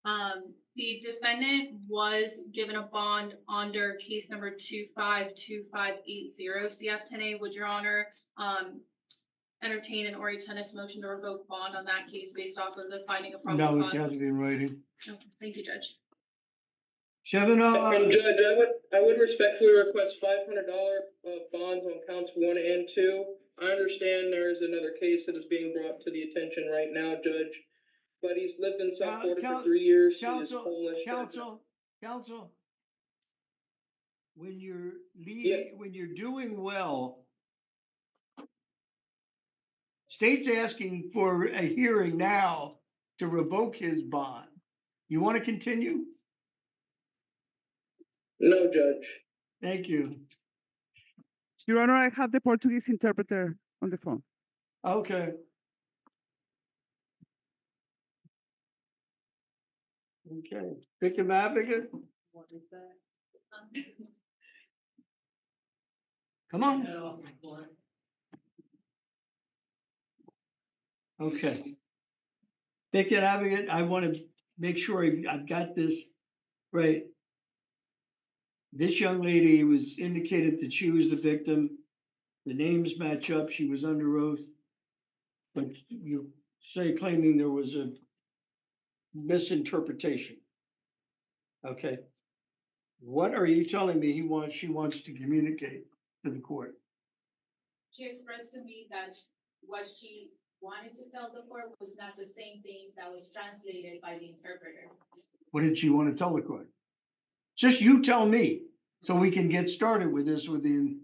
the defendant was given a bond under case number 252580 CF10A. Would Your Honor entertain an Ori Tennis motion to revoke bond on that case based off of the finding of probable No, cause? it has to be in writing. Okay, thank you, Judge. Chevanah, Judge, I would respectfully request $500 bonds on counts 1 and 2. I understand there is another case that is being brought to the attention right now, Judge. But he's lived in South Florida for 3 years. He is homeless. counsel. When you're leaving, when you're doing well, state's asking for a hearing now to revoke his bond. You want to continue? No, Judge. Thank you. Your Honor, I have the Portuguese interpreter on the phone. Okay. Okay, victim advocate? Come on. Okay. Victim advocate, I want to make sure I've got this right. This young lady was indicated that she was the victim. The names match up. She was under oath. But you say claiming there was a misinterpretation. Okay. What are you telling me she wants to communicate to the court? She expressed to me that what she wanted to tell the court was not the same thing that was translated by the interpreter. What did she want to tell the court? Just you tell me, so we can get started with this within.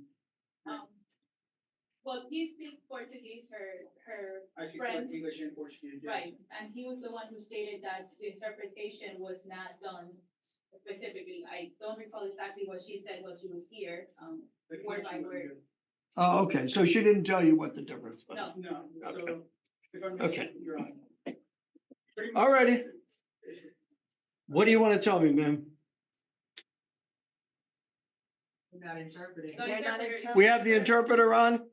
Well, he speaks Portuguese, her friend. English and Portuguese. Right, and he was the one who stated that the interpretation was not done specifically. I don't recall exactly what she said while she was here, word by word. Oh, okay, so she didn't tell you what the difference was? No. No, Okay. so. if I'm- Okay. You're on. Pretty much- All righty. What do you want to tell me, ma'am? We're not interpreting. No, They're not interpreter. interpreting. We have the interpreter on?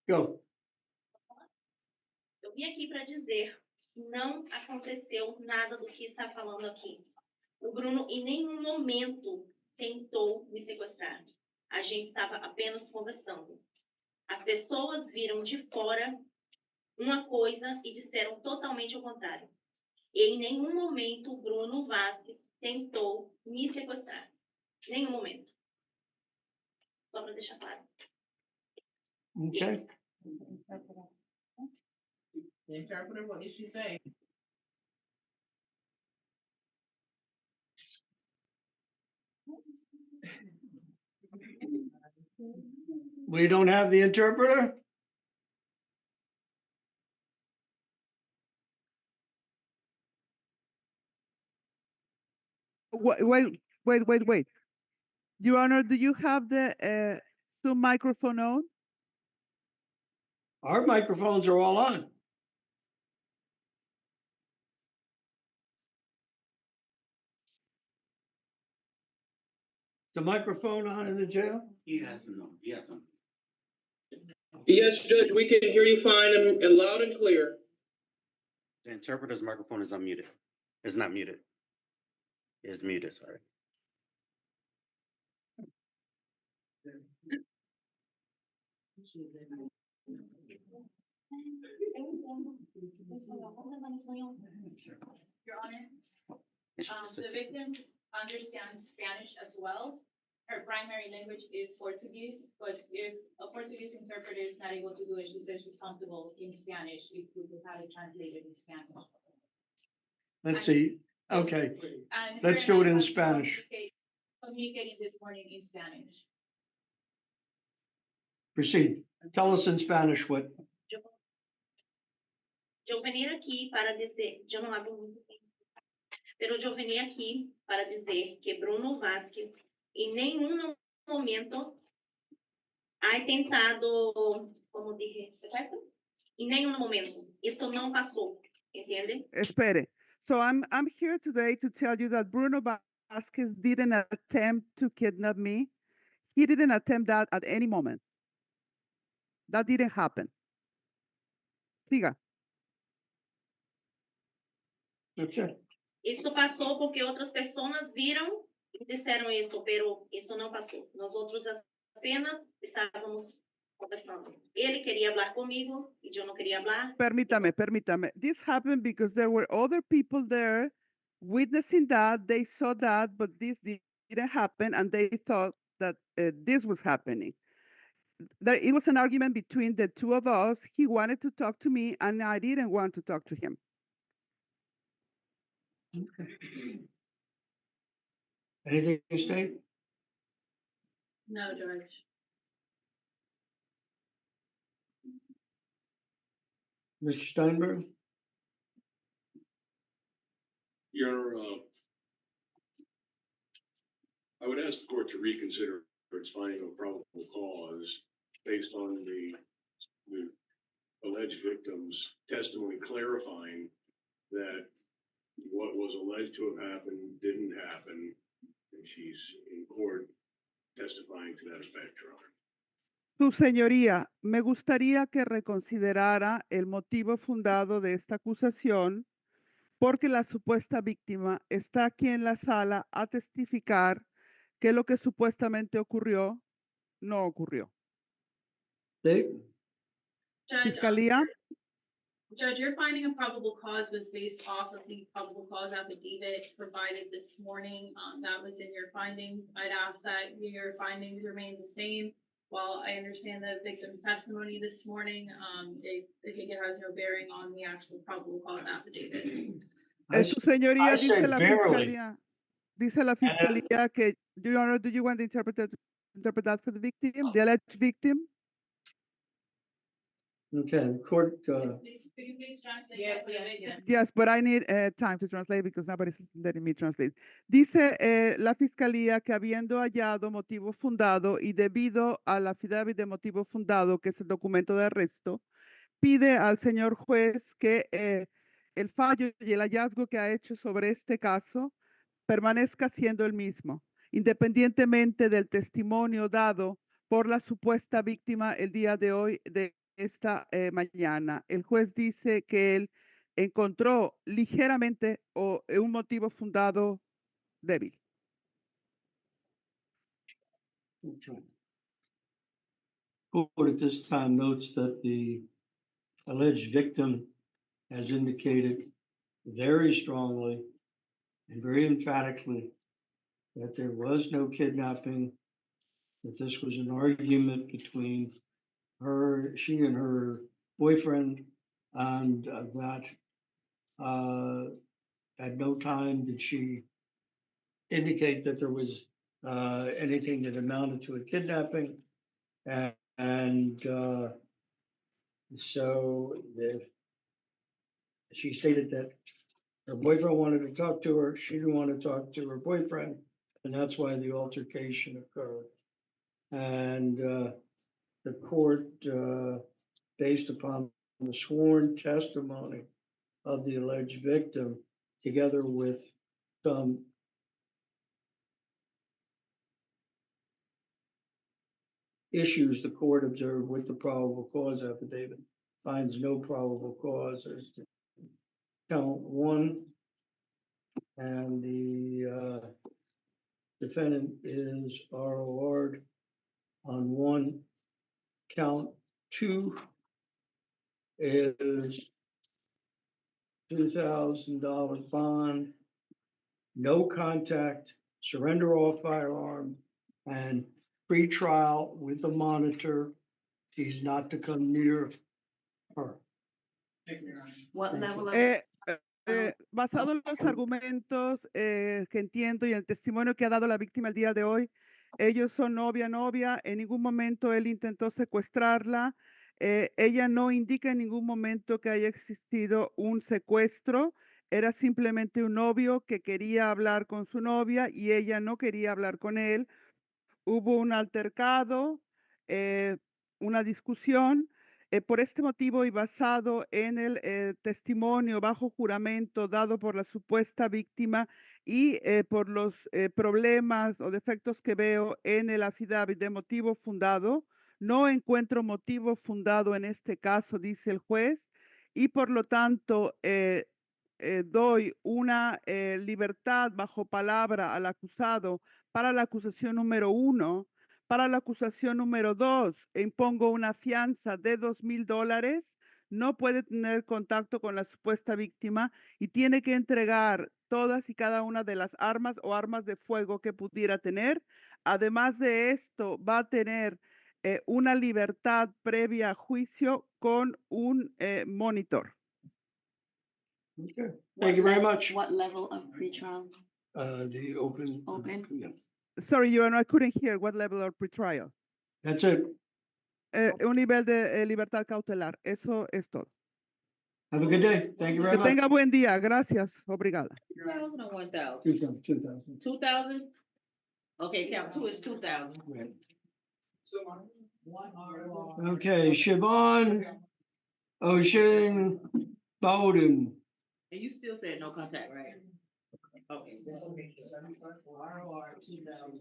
Go. Eu vim aqui para dizer, não aconteceu nada do que está falando aqui. O Bruno em nenhum momento tentou me sequestrar. A gente estava apenas conversando. As pessoas viram de fora uma coisa e disseram totalmente o contrário. E em nenhum momento o Bruno Vasquez tentou me sequestrar. Nenhum momento. Só para deixar claro. Okay. The interpreter, what did she say? We don't have the interpreter? Wait. Your Honor, do you have the Zoom microphone on? Our microphones are all on. The microphone on in the jail? He has to know. He has to. Yes, Judge, we can hear you fine and loud and clear. The interpreter's microphone is unmuted. It's not muted. It's muted, sorry. Your Honor, And she just the said- victim understands Spanish as well. Her primary language is Portuguese, but if a Portuguese interpreter is not able to do it, she says she's comfortable in Spanish if we could have it translated in Spanish. Let's see. Okay, And Let's her and do I it in have Spanish. Communicating this morning in Spanish. proceed. Tell us in Spanish what. Eu venho aqui para dizer, eu não hablo muito bem, mas eu venho aqui para dizer que Bruno Vasquez em nenhum momento ha tentado, como dije, sequestro? Em nenhum momento. Isso não passou, entende? Espere. So I'm here today to tell you that Bruno Vasquez didn't attempt to kidnap me. He didn't attempt that at any moment. That didn't happen. Siga. Okay. Isso passou porque outras pessoas viram e disseram isso, pero isso não passou. Nós outros apenas estávamos conversando. Ele queria falar comigo e eu não queria falar. Permítame. This happened because there were other people there witnessing that. They saw that, but this didn't happen, and they thought that this was happening. It was an argument between the two of us. He wanted to talk to me, and I didn't want to talk to him. Anything to state? No, George. Mr. Steinberg? Your, I would ask the court to reconsider its finding of probable cause based on the alleged victim's testimony clarifying that what was alleged to have happened didn't happen. And she's in court testifying to that effect, Your Honor. Su señoría, me gustaría que reconsiderara el motivo fundado de esta acusación porque la supuesta víctima está aquí en la sala a testificar que lo que supuestamente ocurrió no ocurrió. Dave? Judge, Fiscalía, Judge, your finding of probable cause was based off of the probable cause affidavit provided this morning. That was in your findings. I'd ask that your findings remain the same. While I understand the victim's testimony this morning, I think it has no bearing on the actual probable cause affidavit. su señoría I dice said la barely. fiscalía, dice la fiscalía que, Your Honor, do you want to interpret that for the victim, the alleged victim? Okay, the court, Please, could you please translate that for the victim? Yes, but I need time to translate because nobody's letting me translate. Dice la fiscalía que habiendo hallado motivo fundado y debido a la affidavit de motivo fundado, que es el documento de arresto, pide al señor juez que el fallo y el hallazgo que ha hecho sobre este caso permanezca siendo el mismo, independientemente del testimonio dado por la supuesta víctima el día de hoy de esta mañana. El juez dice que él encontró ligeramente un motivo fundado débil. okay. Court at this time notes that the alleged victim has indicated very strongly and very emphatically that there was no kidnapping, that this was an argument between she and her boyfriend, and that at no time did she indicate that there was anything that amounted to a kidnapping. And so she stated that her boyfriend wanted to talk to her, she didn't want to talk to her boyfriend, and that's why the altercation occurred. And the court, based upon the sworn testimony of the alleged victim, together with some issues the court observed with the probable cause affidavit, finds no probable cause as to count one. And the defendant is ROR'd on one. Count two is $2,000 bond, no contact, surrender all firearm, and pre-trial with a monitor. He's not to come near her. What Thank level you. of, Basado en los argumentos que entiendo y el testimonio que ha dado la víctima el día de hoy, ellos son novia, en ningún momento él intentó secuestrarla, ella no indica en ningún momento que haya existido un secuestro, era simplemente un novio que quería hablar con su novia y ella no quería hablar con él. Hubo un altercado, una discusión. Por este motivo y basado en el testimonio bajo juramento dado por la supuesta víctima y por los problemas o defectos que veo en el affidavit de motivo fundado, no encuentro motivo fundado en este caso, dice el juez, y por lo tanto doy una libertad bajo palabra al acusado para la acusación número 1. Para la acusación número 2, impongo una fianza de $2,000. No puede tener contacto con la supuesta víctima y tiene que entregar todas y cada una de las armas o armas de fuego que pudiera tener. Además de esto, va a tener una libertad previa a juicio con un monitor. Okay, thank you very much. what level of pretrial? The open. Open. Yeah, Sorry, Your Honor, I couldn't hear what level of pretrial. that's it. Un nivel de libertad cautelar. Eso es todo. Have a good day. Thank you very Que much. tenga buen día. Gracias. Obrigada. 2,000 or 1,000? 2,000. 2,000? Okay, count two is 2,000. Right. Okay, Siobhan Ocean Bowden. And you still said no contact, right? Okay, this will make ROR 2000.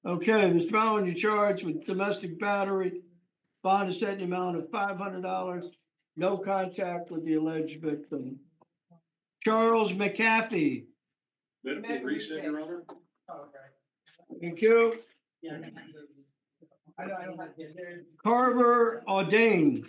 Okay, Mr. Bowen, you're charged with domestic battery. Bond is set in the amount of $500. No contact with the alleged victim. Charles McAfee. Medical reset, Your Honor. Thank you. Carver Audain.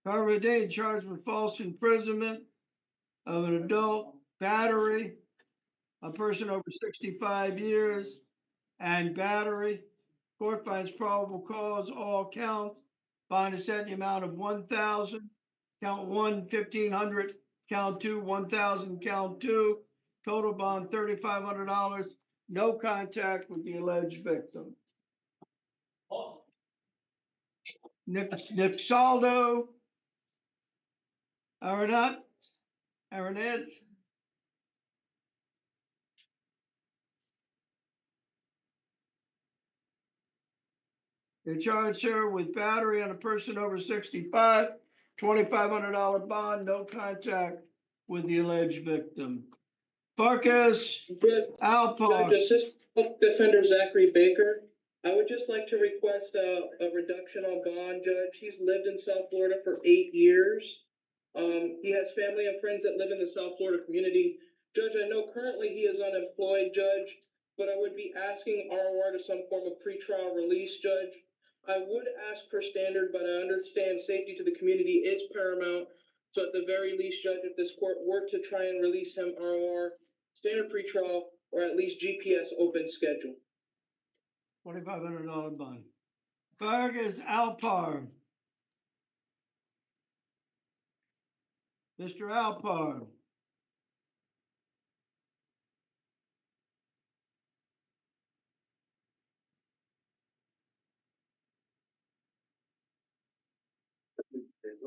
Carver Audain charged with false imprisonment of an adult, battery, a person over 65 years, and battery. Court finds probable cause, all counts. Bond is set in the amount of 1,000. Count one, 1,500. Count two, 1,000. Count two. Total bond, $3,500. No contact with the alleged victim. Nick Saldo. Aronette. They charge her with battery on a person over 65, $2,500 bond, no contact with the alleged victim. Farkas Alpar. Judge, Assistant Defender Zachary Baker, I would just like to request a reduction on bond, Judge. He's lived in South Florida for 8 years. He has family and friends that live in the South Florida community. Judge, I know currently he is unemployed, Judge, but I would be asking ROR to some form of pretrial release, Judge. I would ask for standard, but I understand safety to the community is paramount. So at the very least, Judge, if this court were to try and release him, ROR, standard pretrial, or at least GPS open schedule. $2,500 bond. Farkas Alpar. Mr. Alpar.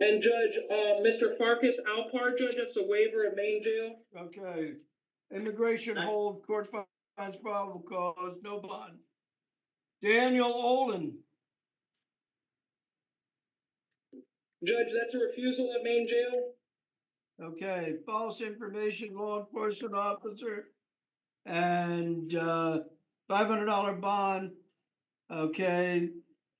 And Judge, Mr. Farkas Alpar, Judge, that's a waiver of main jail. Okay. Immigration hold, court finds probable cause, no bond. Daniel Olin. Judge, that's a refusal of main jail. Okay, false information, law enforcement officer, and $500 bond. Okay,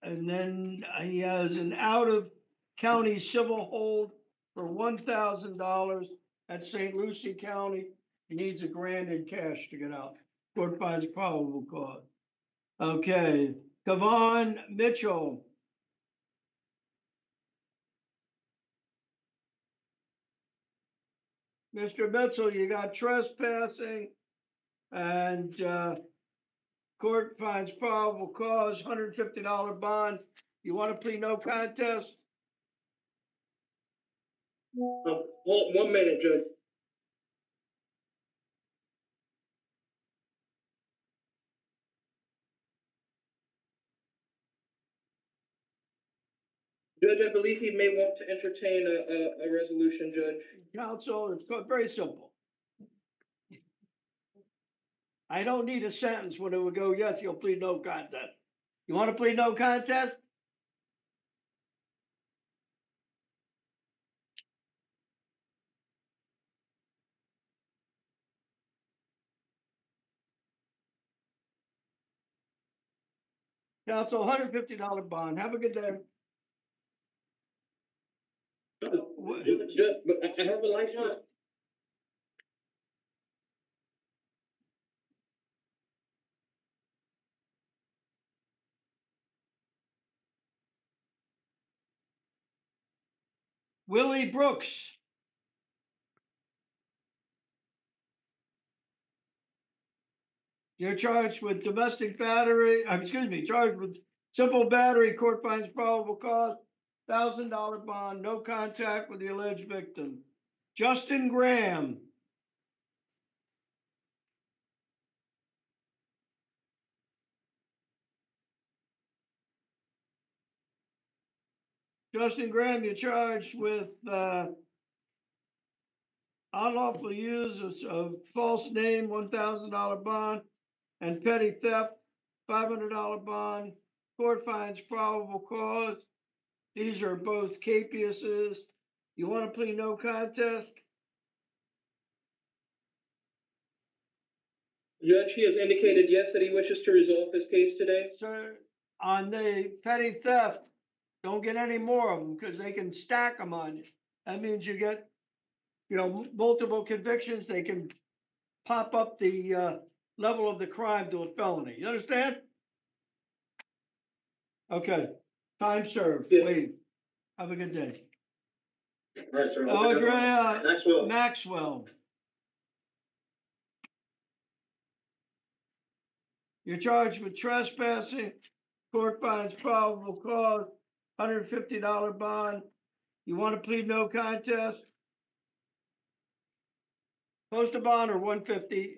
and then he has an out of county civil hold for $1,000 at St. Lucie County. He needs $1,000 in cash to get out. Court finds probable cause. Okay, Kavon Mitchell. Mr. Mitchell, you got trespassing and court finds probable cause, $150 bond. You want to plead no contest? Hold 1 minute, Judge. Judge, I believe he may want to entertain a resolution, Judge. Counsel, it's very simple. I don't need a sentence when it would go, yes, you'll plead no contest. You want to plead no contest? Counsel, $150 bond. Have a good day. Judge, but I have a license. Willie Brooks. You're charged with domestic battery, charged with simple battery, court finds probable cause, $1,000 bond, no contact with the alleged victim. Justin Graham. Justin Graham, you're charged with unlawful use of false name, $1,000 bond, and petty theft, $500 bond. Court finds probable cause. These are both capiouses. You want to plead no contest? Judge, he has indicated yes, that he wishes to resolve his case today. Sir, on the petty theft, don't get any more of them because they can stack them on you. That means you get, multiple convictions. They can pop up the, level of the crime to a felony. You understand? Okay, time served. Yeah. Wait. Have a good day. All right, sir. Audrey Maxwell. Maxwell. You're charged with trespassing. Court finds probable cause, $150 bond. You want to plead no contest? Post a bond or $150?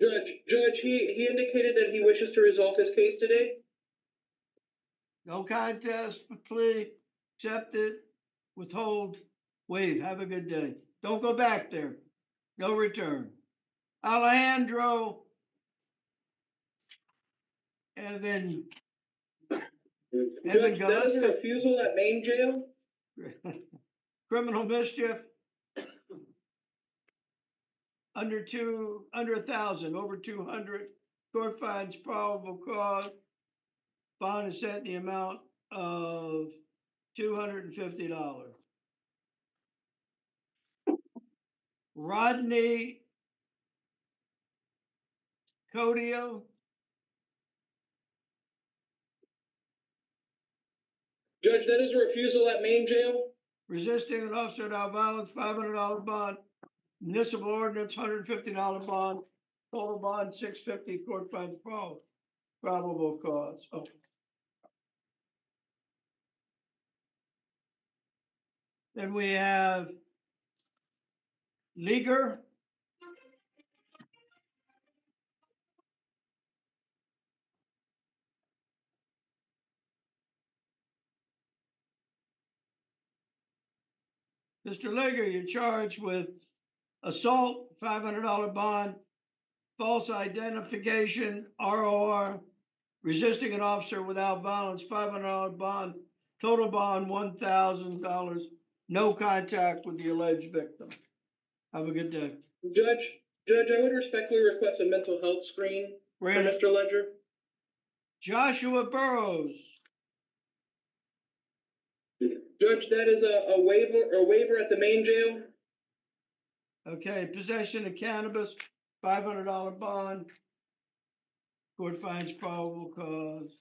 Judge, he indicated that he wishes to resolve his case today. No contest, plea, accept it, withhold, waive. Have a good day. Don't go back there. No return. Alejandro Evan. Judge, that is a refusal at main jail. Criminal mischief. Under 1,000, over 200. Court finds probable cause. Bond is set in the amount of $250. Rodney Codio. Judge, that is a refusal at main jail. Resisting an officer without violence, $500 bond. Municipal ordinance, $150 bond. Total bond, $650. Court finds probable cause. Oh. Then we have Leaguer. Mr. Leaguer, you're charged with assault, $500 bond, false identification, ROR, resisting an officer without violence, $500 bond, total bond, $1,000, no contact with the alleged victim. Have a good day. Judge, I would respectfully request a mental health screen for Granted. Mr. Ledger. Joshua Burrows. Judge, that is a waiver at the main jail. Okay, possession of cannabis, $500 bond. Court finds probable cause.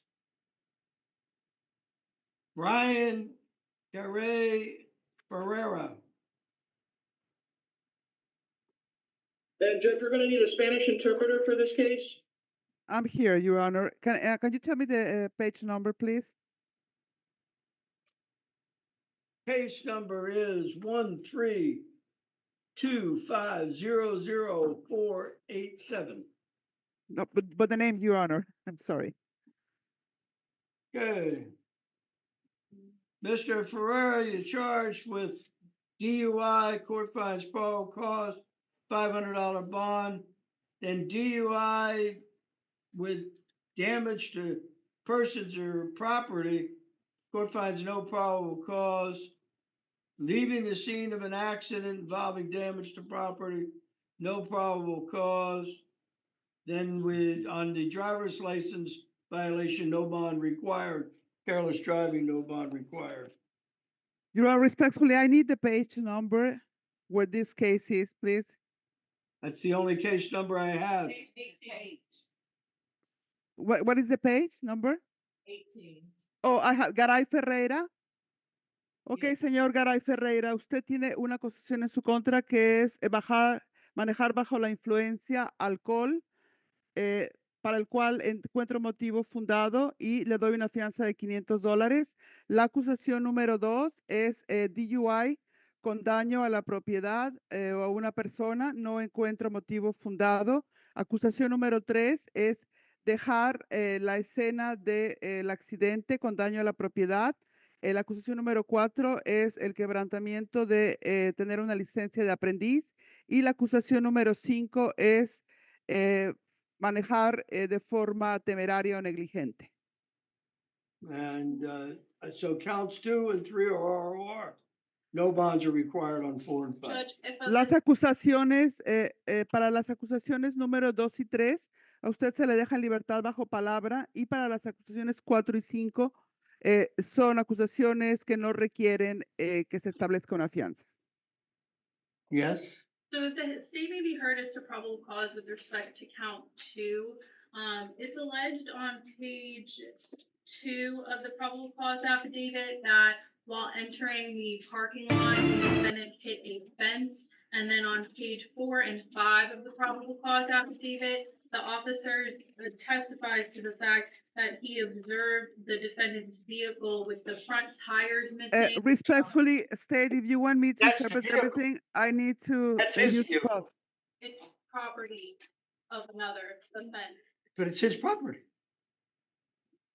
Brian Garay Ferreira. And Judge, we're gonna need a Spanish interpreter for this case. I'm here, Your Honor. Can you tell me the page number, please? Case number is 132500487. No, but the name, Your Honor. I'm sorry. Okay. Mr. Ferreira, you're charged with DUI, court finds probable cause, $500 bond, then DUI with damage to persons or property, court finds no probable cause, leaving the scene of an accident involving damage to property, no probable cause. Then on the driver's license violation, no bond required. Careless driving, no bond required. Your Honor, respectfully, I need the page number where this case is, please. That's the only case number I have. What is the page number? 18. Oh, I have Garay Ferreira. Ok, señor Garay Ferreira, usted tiene una acusación en su contra que es manejar bajo la influencia alcohol, para el cual encuentro motivo fundado y le doy una fianza de $500. La acusación número 2 es DUI con daño a la propiedad o a una persona, no encuentro motivo fundado. Acusación número 3 es dejar la escena del accidente con daño a la propiedad. La acusación número 4 es el quebrantamiento de tener una licencia de aprendiz. Y la acusación número 5 es manejar de forma temeraria o negligente. And, so counts 2 and 3 are ROR. No bonds are required on 4 and 5. Judge, if a Las acusaciones, para las acusaciones número 2 y 3, a usted se le deja en libertad bajo palabra, y para las acusaciones 4 y 5, son acusaciones que no requieren que se establezca una fianza. Yes? So if the state may be heard as to probable cause with respect to count 2, it's alleged on page 2 of the probable cause affidavit that while entering the parking lot, the defendant hit a fence. And then on page 4 and 5 of the probable cause affidavit, the officer testifies to the fact that he observed the defendant's vehicle with the front tires missing. Respectfully state, if you want me to That's the interpret vehicle. everything, I need to. That's his you to vehicle. pause. It's property of another, the fence. But it's his property.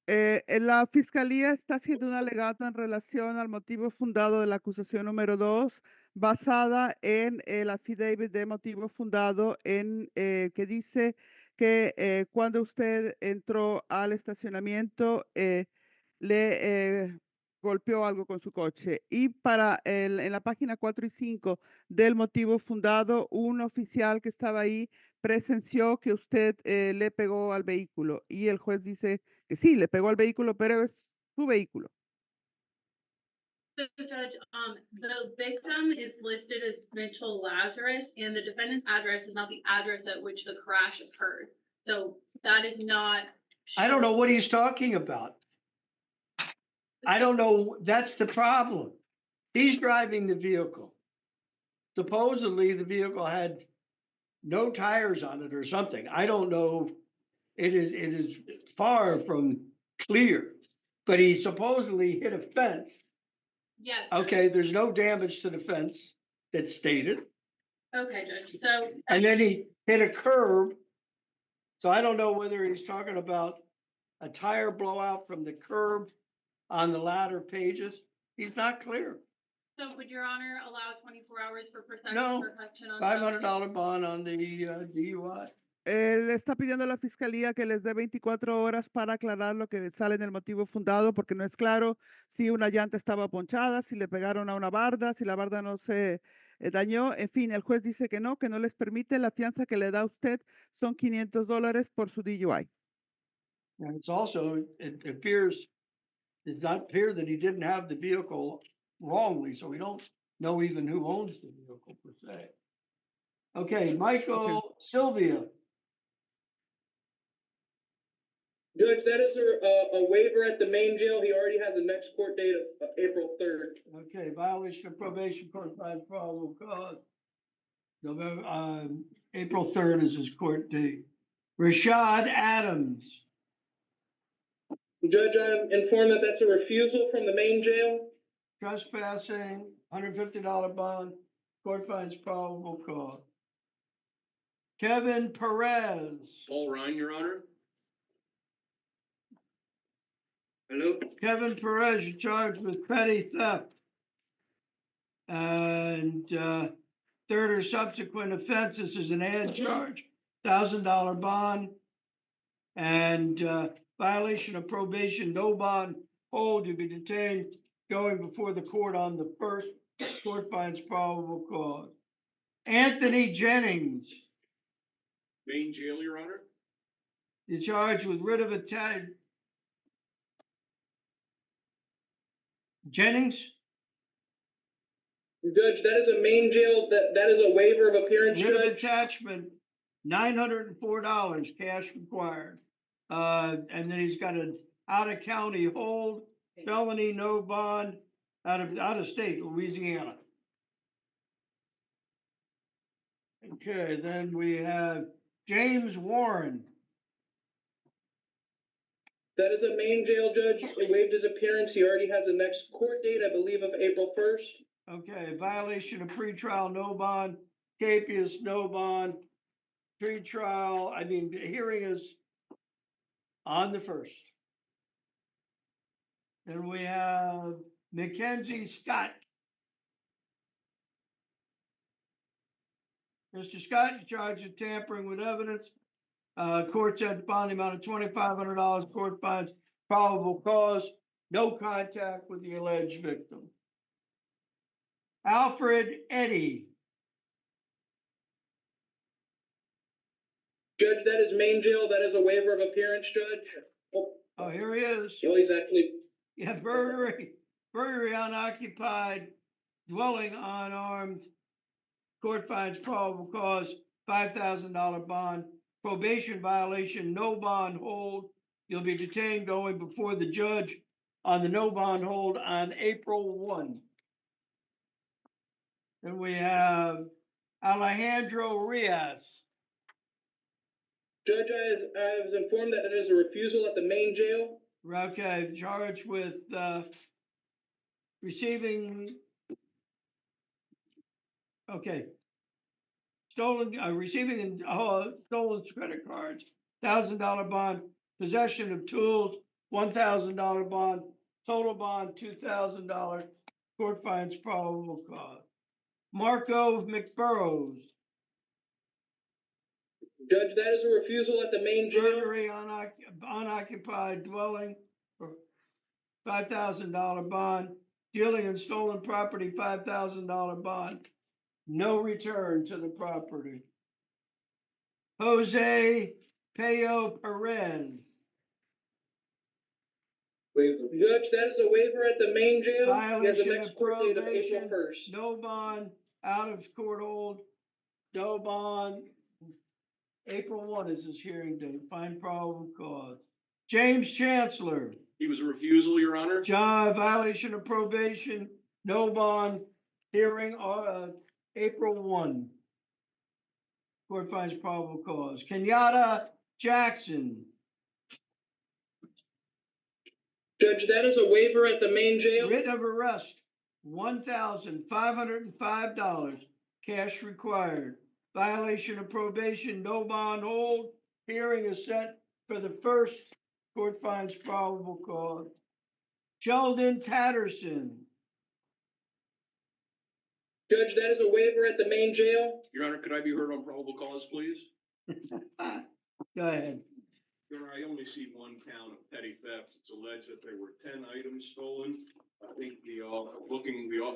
La fiscalía está haciendo un alegato en relación al motivo fundado de la acusación número 2, basada en el affidavit de motivo fundado en que dice que cuando usted entró al estacionamiento le golpeó algo con su coche. Y en la página 4 y 5 del motivo fundado, un oficial que estaba ahí presenció que usted le pegó al vehículo, y el juez dice que sí, le pegó al vehículo, pero es su vehículo. So Judge, the victim is listed as Mitchell Lazarus, and the defendant's address is not the address at which the crash occurred. So that is not. I don't know what he's talking about. I don't know. That's the problem. He's driving the vehicle. Supposedly, the vehicle had no tires on it or something. I don't know. It is far from clear, but he supposedly hit a fence. Yes. Okay, there's no damage to the fence that's stated. Okay, Judge, so. And then he hit a curb. So I don't know whether he's talking about a tire blowout from the curb on the latter pages. He's not clear. So would Your Honor allow 24 hours for No, perfection on? $500 bond on the DUI. Le está pidiendo a la fiscalía que les dé 24 horas para aclarar lo que sale en el motivo fundado, porque no es claro si una llanta estaba ponchada, si le pegaron a una barda, si la barda no se dañó. En fin, el juez dice que no les permite. La fianza que le da a usted son $500 por su DUI. And it's also, it does not appear that he didn't have the vehicle wrongly, so we don't know even who owns the vehicle per se. Okay, Michael Sylvia. Judge, that is a waiver at the main jail. He already has the next court date of April 3rd. Okay, violation of probation, court by probable cause. November, April 3rd is his court date. Rashad Adams. Judge, I'm informed that that's a refusal from the main jail. Trespassing, $150 bond, court finds probable cause. Kevin Perez. Paul Ryan, Your Honor. Hello? Kevin Perez, you're charged with petty theft. And, third or subsequent offenses is an add charge, $1,000 bond. And, violation of probation, no bond hold, to be detained going before the court on the first, court finds probable cause. Anthony Jennings, Main jail, Your Honor. you're charged with writ of attack. Jennings? Judge, that is a main jail, that is a waiver of appearance, Writ of Judge. attachment, $904 cash required. And then he's got an out-of-county hold, felony, no bond, out of state, Louisiana. Okay, then we have James Warren. That is a main jail, Judge. He waived his appearance. He already has the next court date, I believe, of April 1st. Okay, violation of pretrial, no bond, capious, no bond, pretrial, the hearing is on the 1st. Then we have Mackenzie Scott. Mr. Scott, you're charged with tampering with evidence. Court set bond amount of $2,500, court finds probable cause, no contact with the alleged victim. Alfred Eddy, Judge, that is main jail. That is a waiver of appearance, Judge. oh, here he is. No, he's actually, Yeah, burglary unoccupied, dwelling unarmed. Court finds probable cause, $5,000 bond, probation violation, no bond hold. You'll be detained going before the judge on the no bond hold on April 1. Then we have Alejandro Rios. Judge, I was informed that it is a refusal at the main jail. Okay, charged with receiving, okay. Stolen, receiving and stolen credit cards, $1,000 bond, possession of tools, $1,000 bond, total bond, $2,000. Court finds probable cause. Marco McBurrows, Judge, that is a refusal at the main jail. burglary unoccupied dwelling, $5,000 bond, dealing in stolen property, $5,000 bond, no return to the property. Jose Payo Perez, Judge, that is a waiver at the main jail. He has a violation next of court date of April probation, 1st. no bond, out of court hold, no bond. April 1 is his hearing date, find probable cause. James Chancellor, He was a refusal, Your Honor. violation of probation, no bond, hearing, April 1. Court finds probable cause. Kenyatta Jackson, Judge, that is a waiver at the main jail. writ of arrest, $1,505, cash required. Violation of probation, no bond hold. Hearing is set for the 1st. Court finds probable cause. Sheldon Patterson, Judge, that is a waiver at the main jail. Your Honor, could I be heard on probable cause, please? go ahead. Your Honor, I only see one count of petty theft. It's alleged that there were 10 items stolen. I think the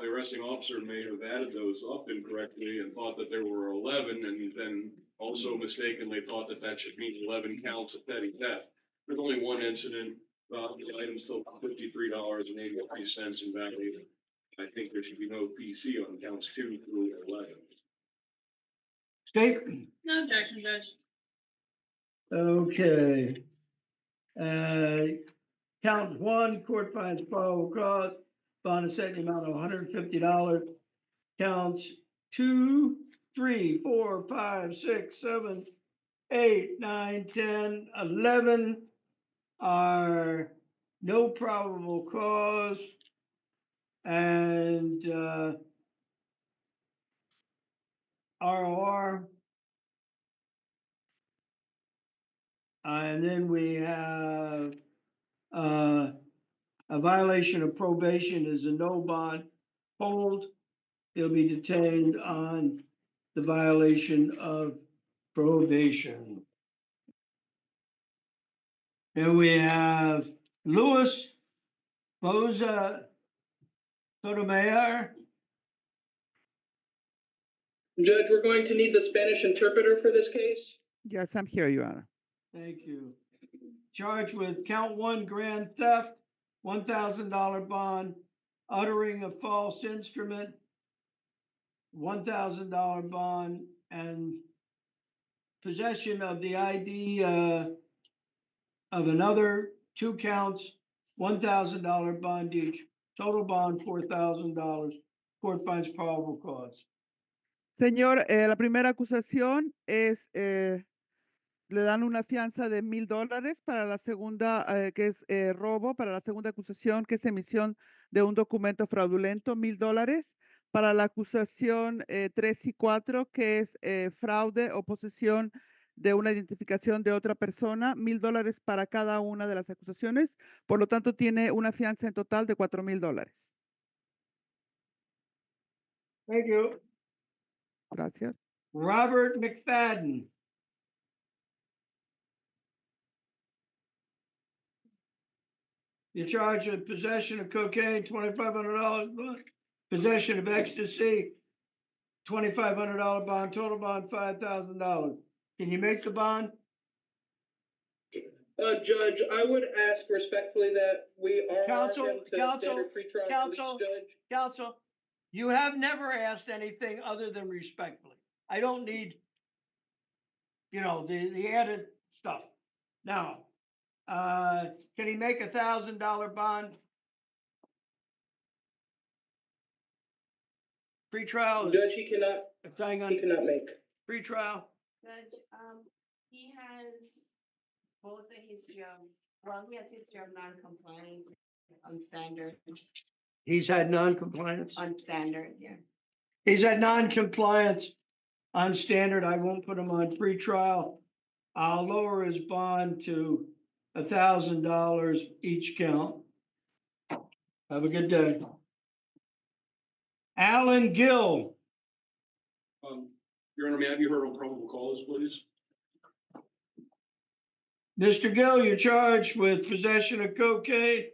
arresting officer may have added those up incorrectly and thought that there were 11, and then also mistakenly thought that that should mean 11 counts of petty theft. There's only one incident. The items totaled $53.83 in value. I think there should be no PC on counts 2 through 11. State, No objection, Judge. okay. Count 1, court finds probable cause, bond is set in the amount of $150. Counts 2, 3, 4, 5, 6, 7, 8, 9, 10, 11 are no probable cause. And ROR. And then we have a violation of probation is a no bond hold. He'll be detained on the violation of probation. Then we have Louis Boza Sotomayor. Judge, we're going to need the Spanish interpreter for this case. Yes, I'm here, Your Honor. Thank you. Charged with count 1, grand theft, $1,000 bond, uttering a false instrument, $1,000 bond, and possession of the ID of another, 2 counts, $1,000 bond each. Total bond, $4,000. Court finds probable cause. Señor, la primera acusación es, le dan una fianza de $1,000 para la segunda, que es robo, para la segunda acusación, que es emisión de un documento fraudulento, $1,000. Para la acusación 3 y 4, que es fraude o posesión de una identificación de otra persona, $1,000 para cada una de las acusaciones. Por lo tanto, tiene una fianza en total de $4,000. Thank you. Gracias. Robert McFadden. you're charged with possession of cocaine, $2,500 bond. Possession of ecstasy, $2,500 bond, total bond, $5,000. Can you make the bond? Judge, I would ask respectfully that we are Counsel, him to counsel, standard pretrial release, counsel. Judge. Counsel, you have never asked anything other than respectfully. I don't need, the added stuff. Now, can he make $1,000 bond? Pretrial Judge, is, he cannot hang on, make. pretrial, Judge, he has both a history of, he has history of non-compliance on standard, he's had non-compliance. yeah. He's had non-compliance on standard. I won't put him on pretrial. I'll lower his bond to $1,000 each count. Have a good day. Alan Gill, Your Honor, may I be heard on probable cause, please? Mr. Gill, you're charged with possession of cocaine,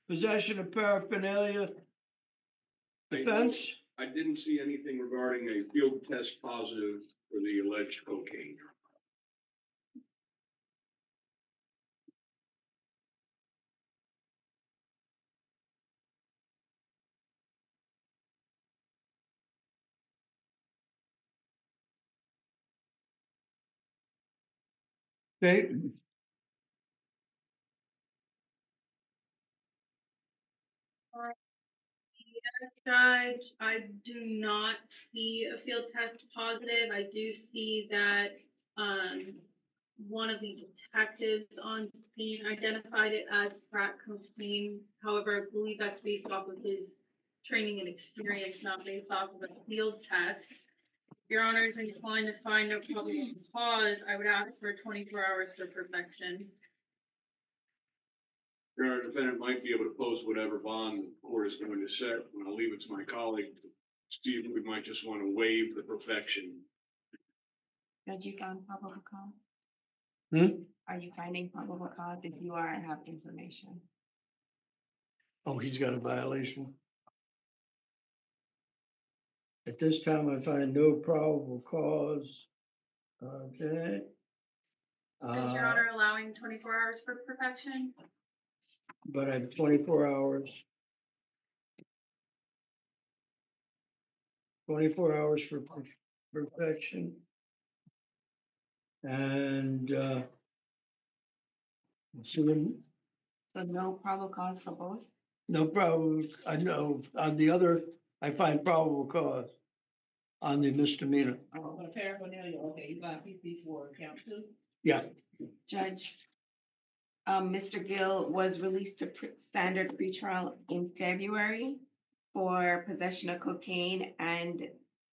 possession of paraphernalia. Defense? I didn't see anything regarding a field test positive for the alleged cocaine. Okay. Yes, Judge, I do not see a field test positive. I do see that, one of the detectives on scene identified it as crack cocaine. However, I believe that's based off of his training and experience, not based off of a field test. If Your Honor is inclined to find no probable cause, I would ask for 24 hours for perfection. Your Honor, defendant might be able to post whatever bond the court is going to set, and I'll leave it to my colleague to see if we might just want to waive the perfection. Judge, you found probable cause? Hmm? Are you finding probable cause? If you are, I have information. Oh, he's got a violation. At this time, I find no probable cause. Okay. Is Your Honor allowing 24 hours for perfection? But I have 24 hours. 24 hours for perfection. And, so So no probable cause for both? no problem. I know on the other, I find probable cause on the misdemeanor. Oh, Paraphernalia, okay, you got PC for count two? Yeah. Judge, Mr. Gill was released to standard pretrial in February for possession of cocaine and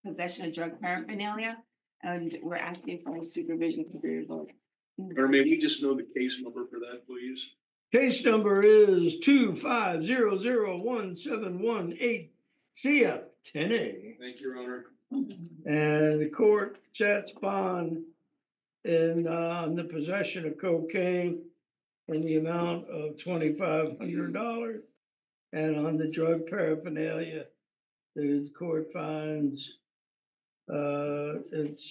possession of drug paraphernalia. And we're asking for supervision to be revoked. Or may we just know the case number for that, please? Case number is 2500171 CF10A. Thank you, Your Honor. And the court sets bond in, on the possession of cocaine in the amount of $2,500. And on the drug paraphernalia, the court finds, it's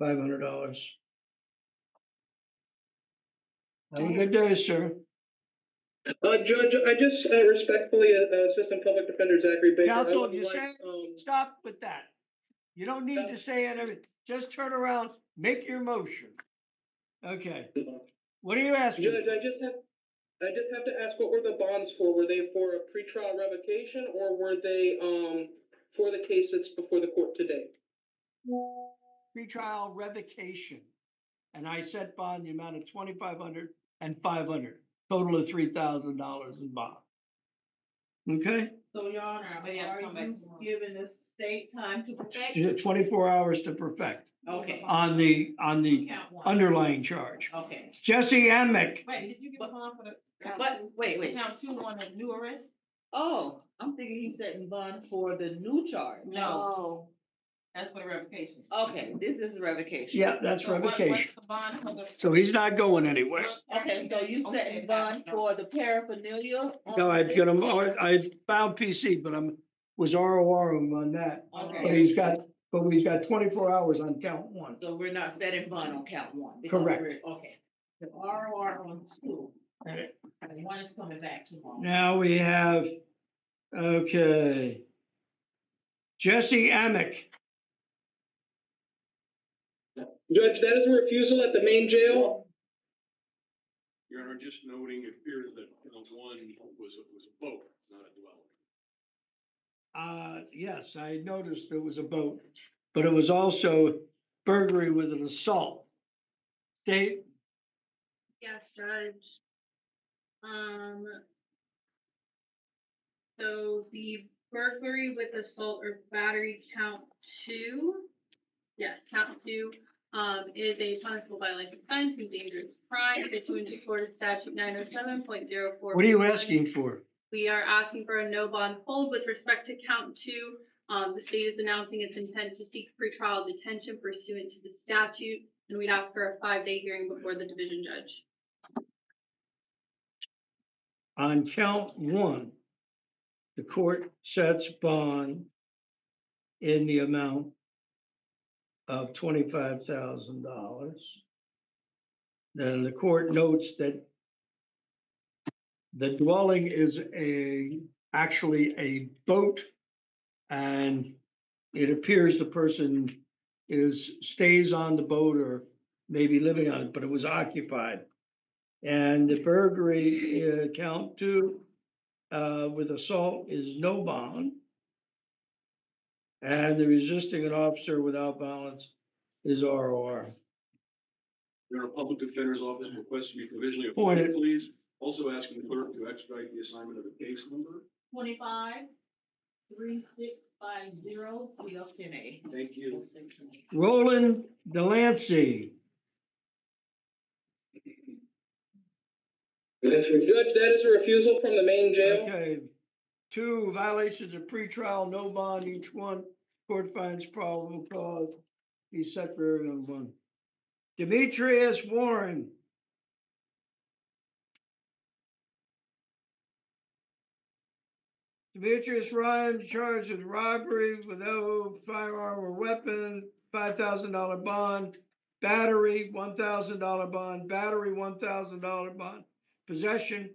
$500. Have a good day, sir. Judge, I just respectfully, Assistant Public Defender Zachary Baker. I Counsel, would if you like, say, stop with that. You don't need to say it, just turn around, make your motion. Okay, what are you asking? Judge, I just have to ask, what were the bonds for? Were they for a pretrial revocation or were they, for the case that's before the court today? Pretrial revocation. And I set bond the amount of $2,500 and $500, total of $3,000 in bond. Okay, So, Your Honor, are you giving the state time to perfect? 24 hours to perfect Okay. on the Count one. underlying charge. Okay. Jesse Amick, Wait, did you give a bond for the, Count but, two. wait, count two on the new arrest? Oh, I'm thinking he's setting bond for the new charge. No. That's for the revocation. Okay, this is revocation. Yeah, that's So revocation. what's the bond for the? So he's not going anywhere. Okay, so you setting bond for the paraphernalia? on No, I'd this get him, case? I found PC, but was ROR him on that. But Okay, we've got 24 hours on count one. so we're not setting bond on count one? because Correct. Okay. The ROR on two, and one is coming back tomorrow. Now we have, okay. Jesse Amick. Judge, that is a refusal at the main jail. Your Honor, just noting, it appears that count one was a boat, not a dwelling. Yes, I noticed there was a boat, but it was also burglary with an assault. State, Yes, Judge. So the burglary with assault or battery count two. Yes, count two, is a punishable by life offense and dangerous crime pursuant to Florida statute 907.04. what are you asking for? We are asking for a no bond hold with respect to count two. The state is announcing its intent to seek pretrial detention pursuant to the statute, and we'd ask for a 5-day hearing before the division judge. On count one, the court sets bond in the amount of $25,000. Then the court notes that the dwelling is actually a boat, and it appears the person stays on the boat or maybe living on it, but it was occupied. And the burglary, count two, with assault is no bond. And the resisting an officer without violence is ROR. Your Honor, Public Defender's Office requests to be provisionally Appointed. appointed, please. Also asking the clerk to expedite the assignment of the case number. 25-3650 CL10A. Thank you. Roland Delancey. Judge, that is a refusal from the main jail. Okay, 2 violations of pretrial, no bond, each one. Court finds probable cause. He's set for everyone one. Demetrius Warren. Demetrius Ryan charged with robbery without firearm or weapon, $5,000 bond, battery, $1,000 bond, battery, $1,000 bond, possession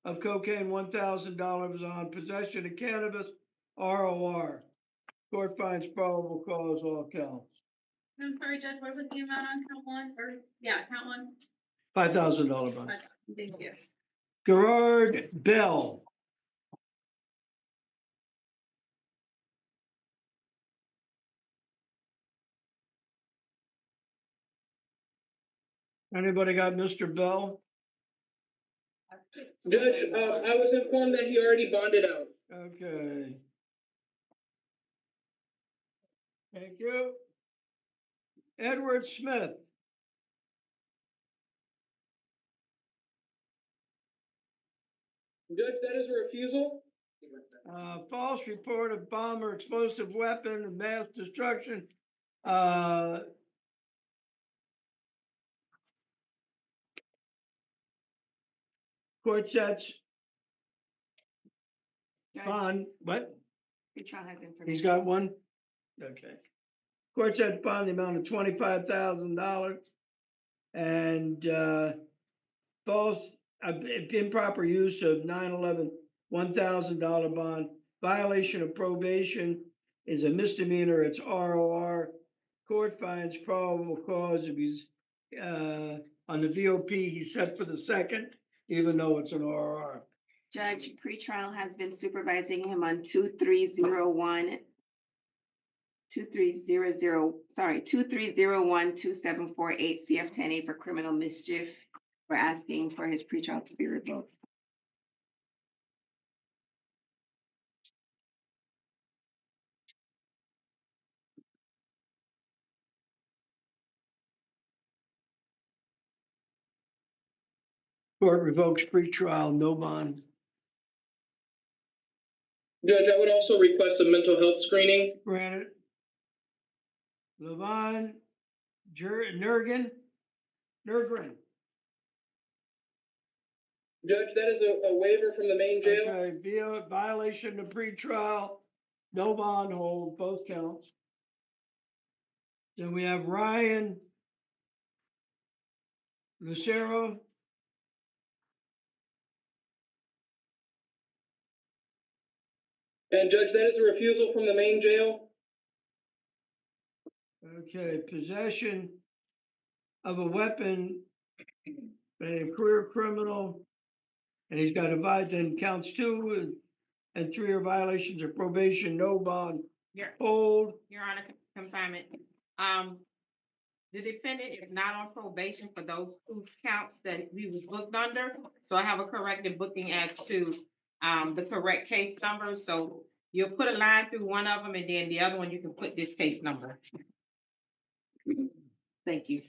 of cocaine, $1,000 on, possession of cannabis, ROR. Court finds probable cause, all counts. I'm sorry, Judge, what was the amount on count one, count one? $5,000 bond. Thank you. Gerard Bell. Anybody got Mr. Bell? Judge, I was informed that he already bonded out. Okay. Thank you. Edward Smith. Judge, that is a refusal. False report of bomb or explosive weapon of mass destruction. Court sets Judge, bond, what? pretrial has information. He's got one? Okay. Court sets bond the amount of $25,000 and, false, improper use of 9/11, $1,000 bond, violation of probation is a misdemeanor, it's ROR. Court finds probable cause if he's, on the VOP, he's set for the second, even though it's an RR. Judge, pretrial has been supervising him on 2301-2748 CF10A for criminal mischief. We're asking for his pretrial to be revoked. Court revokes pretrial, no bond. Judge, I would also request a mental health screening. Granted. Levon Nurgren. Judge, that is a waiver from the main jail. Okay, via violation of pretrial, no bond hold, both counts. Then we have Ryan Lucero. And Judge, that is a refusal from the main jail. Okay, possession of a weapon, a career criminal. And he's got divided in counts 2 and 3 are violations of probation, no bond hold. Your Honor, confinement. The defendant is not on probation for those 2 counts that we was booked under. So I have a corrected booking as to, the correct case number. So you'll put a line through one of them and then the other one, you can put this case number. Thank you.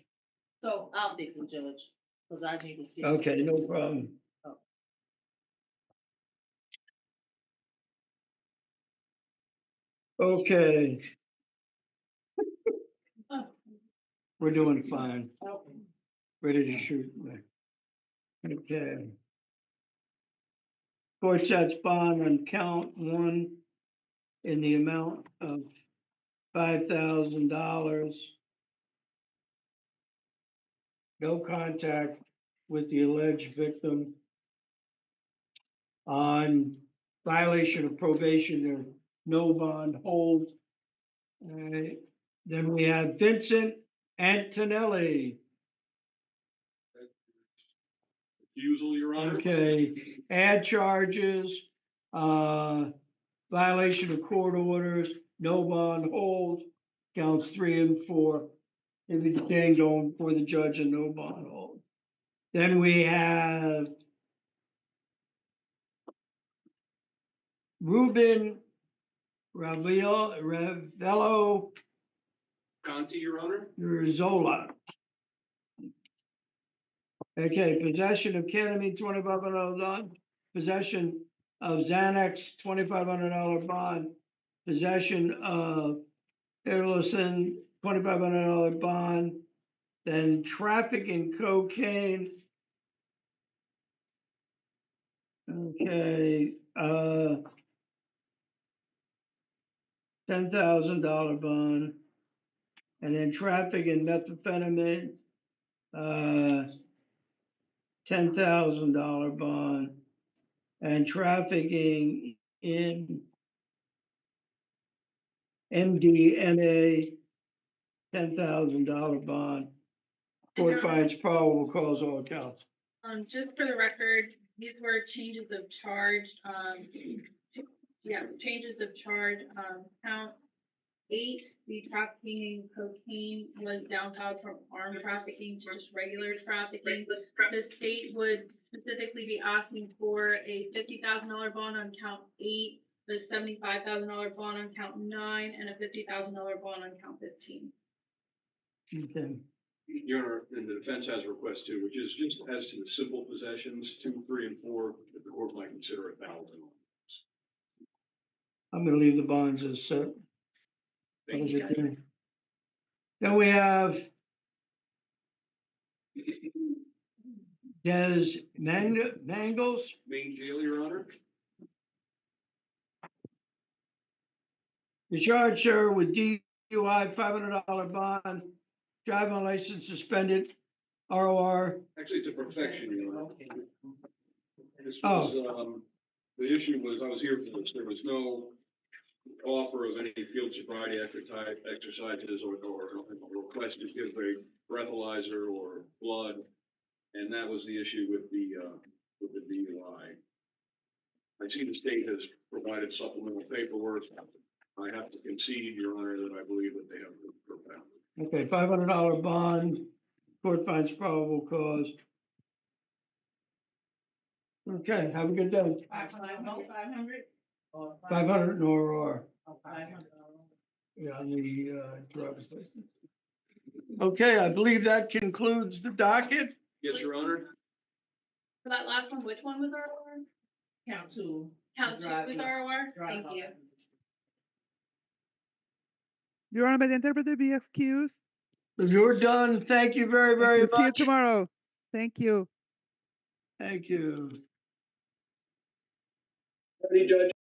So I'll fix it, Judge, because I need to see. Okay, no problem. Okay. We're doing fine. Ready to shoot. Okay. Court sets bond on count 1 in the amount of $5,000. No contact with the alleged victim. On violation of probation, there's no bond hold. Then we have Vincent Antonelli. Refusal, Your Honor. Okay, add charges, violation of court orders, no bond hold, counts 3 and 4. If it's detained going before the judge and no bond hold. Then we have Ruben Ravello Conti, Your Honor. Zola. Okay, possession of ketamine, $2,500 bond, possession of Xanax, $2,500 bond, possession of Erlison, $2,500 bond, then trafficking cocaine. Okay, $10,000 bond, and then trafficking methamphetamine, $10,000 bond, and trafficking in MDMA, $10,000 bond. Court finds probable cause all counts. Just for the record, these were changes of charge, changes of charge, count 8, the trafficking in cocaine was downside from armed trafficking to just regular trafficking. The state would specifically be asking for a $50,000 bond on count 8, the $75,000 bond on count 9, and a $50,000 bond on count 15. Okay. Your Honor, and the defense has a request too, which is just as to the simple possessions, 2, 3, and 4, that the court might consider $1,000. I'm gonna leave the bonds as set. Thank you. Then we have Des Mangles. Main jail, Your Honor. The charge her with DUI, $500 bond, driving license suspended, ROR. Actually, it's a perfection, Your Honor. This Oh. was, the issue was, I was here for this, there was no offer of any field sobriety exercises or request to give a breathalyzer or blood. And that was the issue with the DUI. I see the state has provided supplemental paperwork. I have to concede, Your Honor, that I believe that they have propounded. Okay, $500 bond, court finds probable cause. Okay, have a good day. 500? 500 in ROR. Oh, 500. Yeah, on the driver's license. Okay, I believe that concludes the docket. Yes, Your Honor. For that last one, which one was ROR? Count 2. Count 2 was Drive- ROR? drive Thank you. license. Your Honor, may the interpreter be excused? You're done. Thank you very, Thank very you. See you much. tomorrow. Thank you. Thank you. Ready, Judge?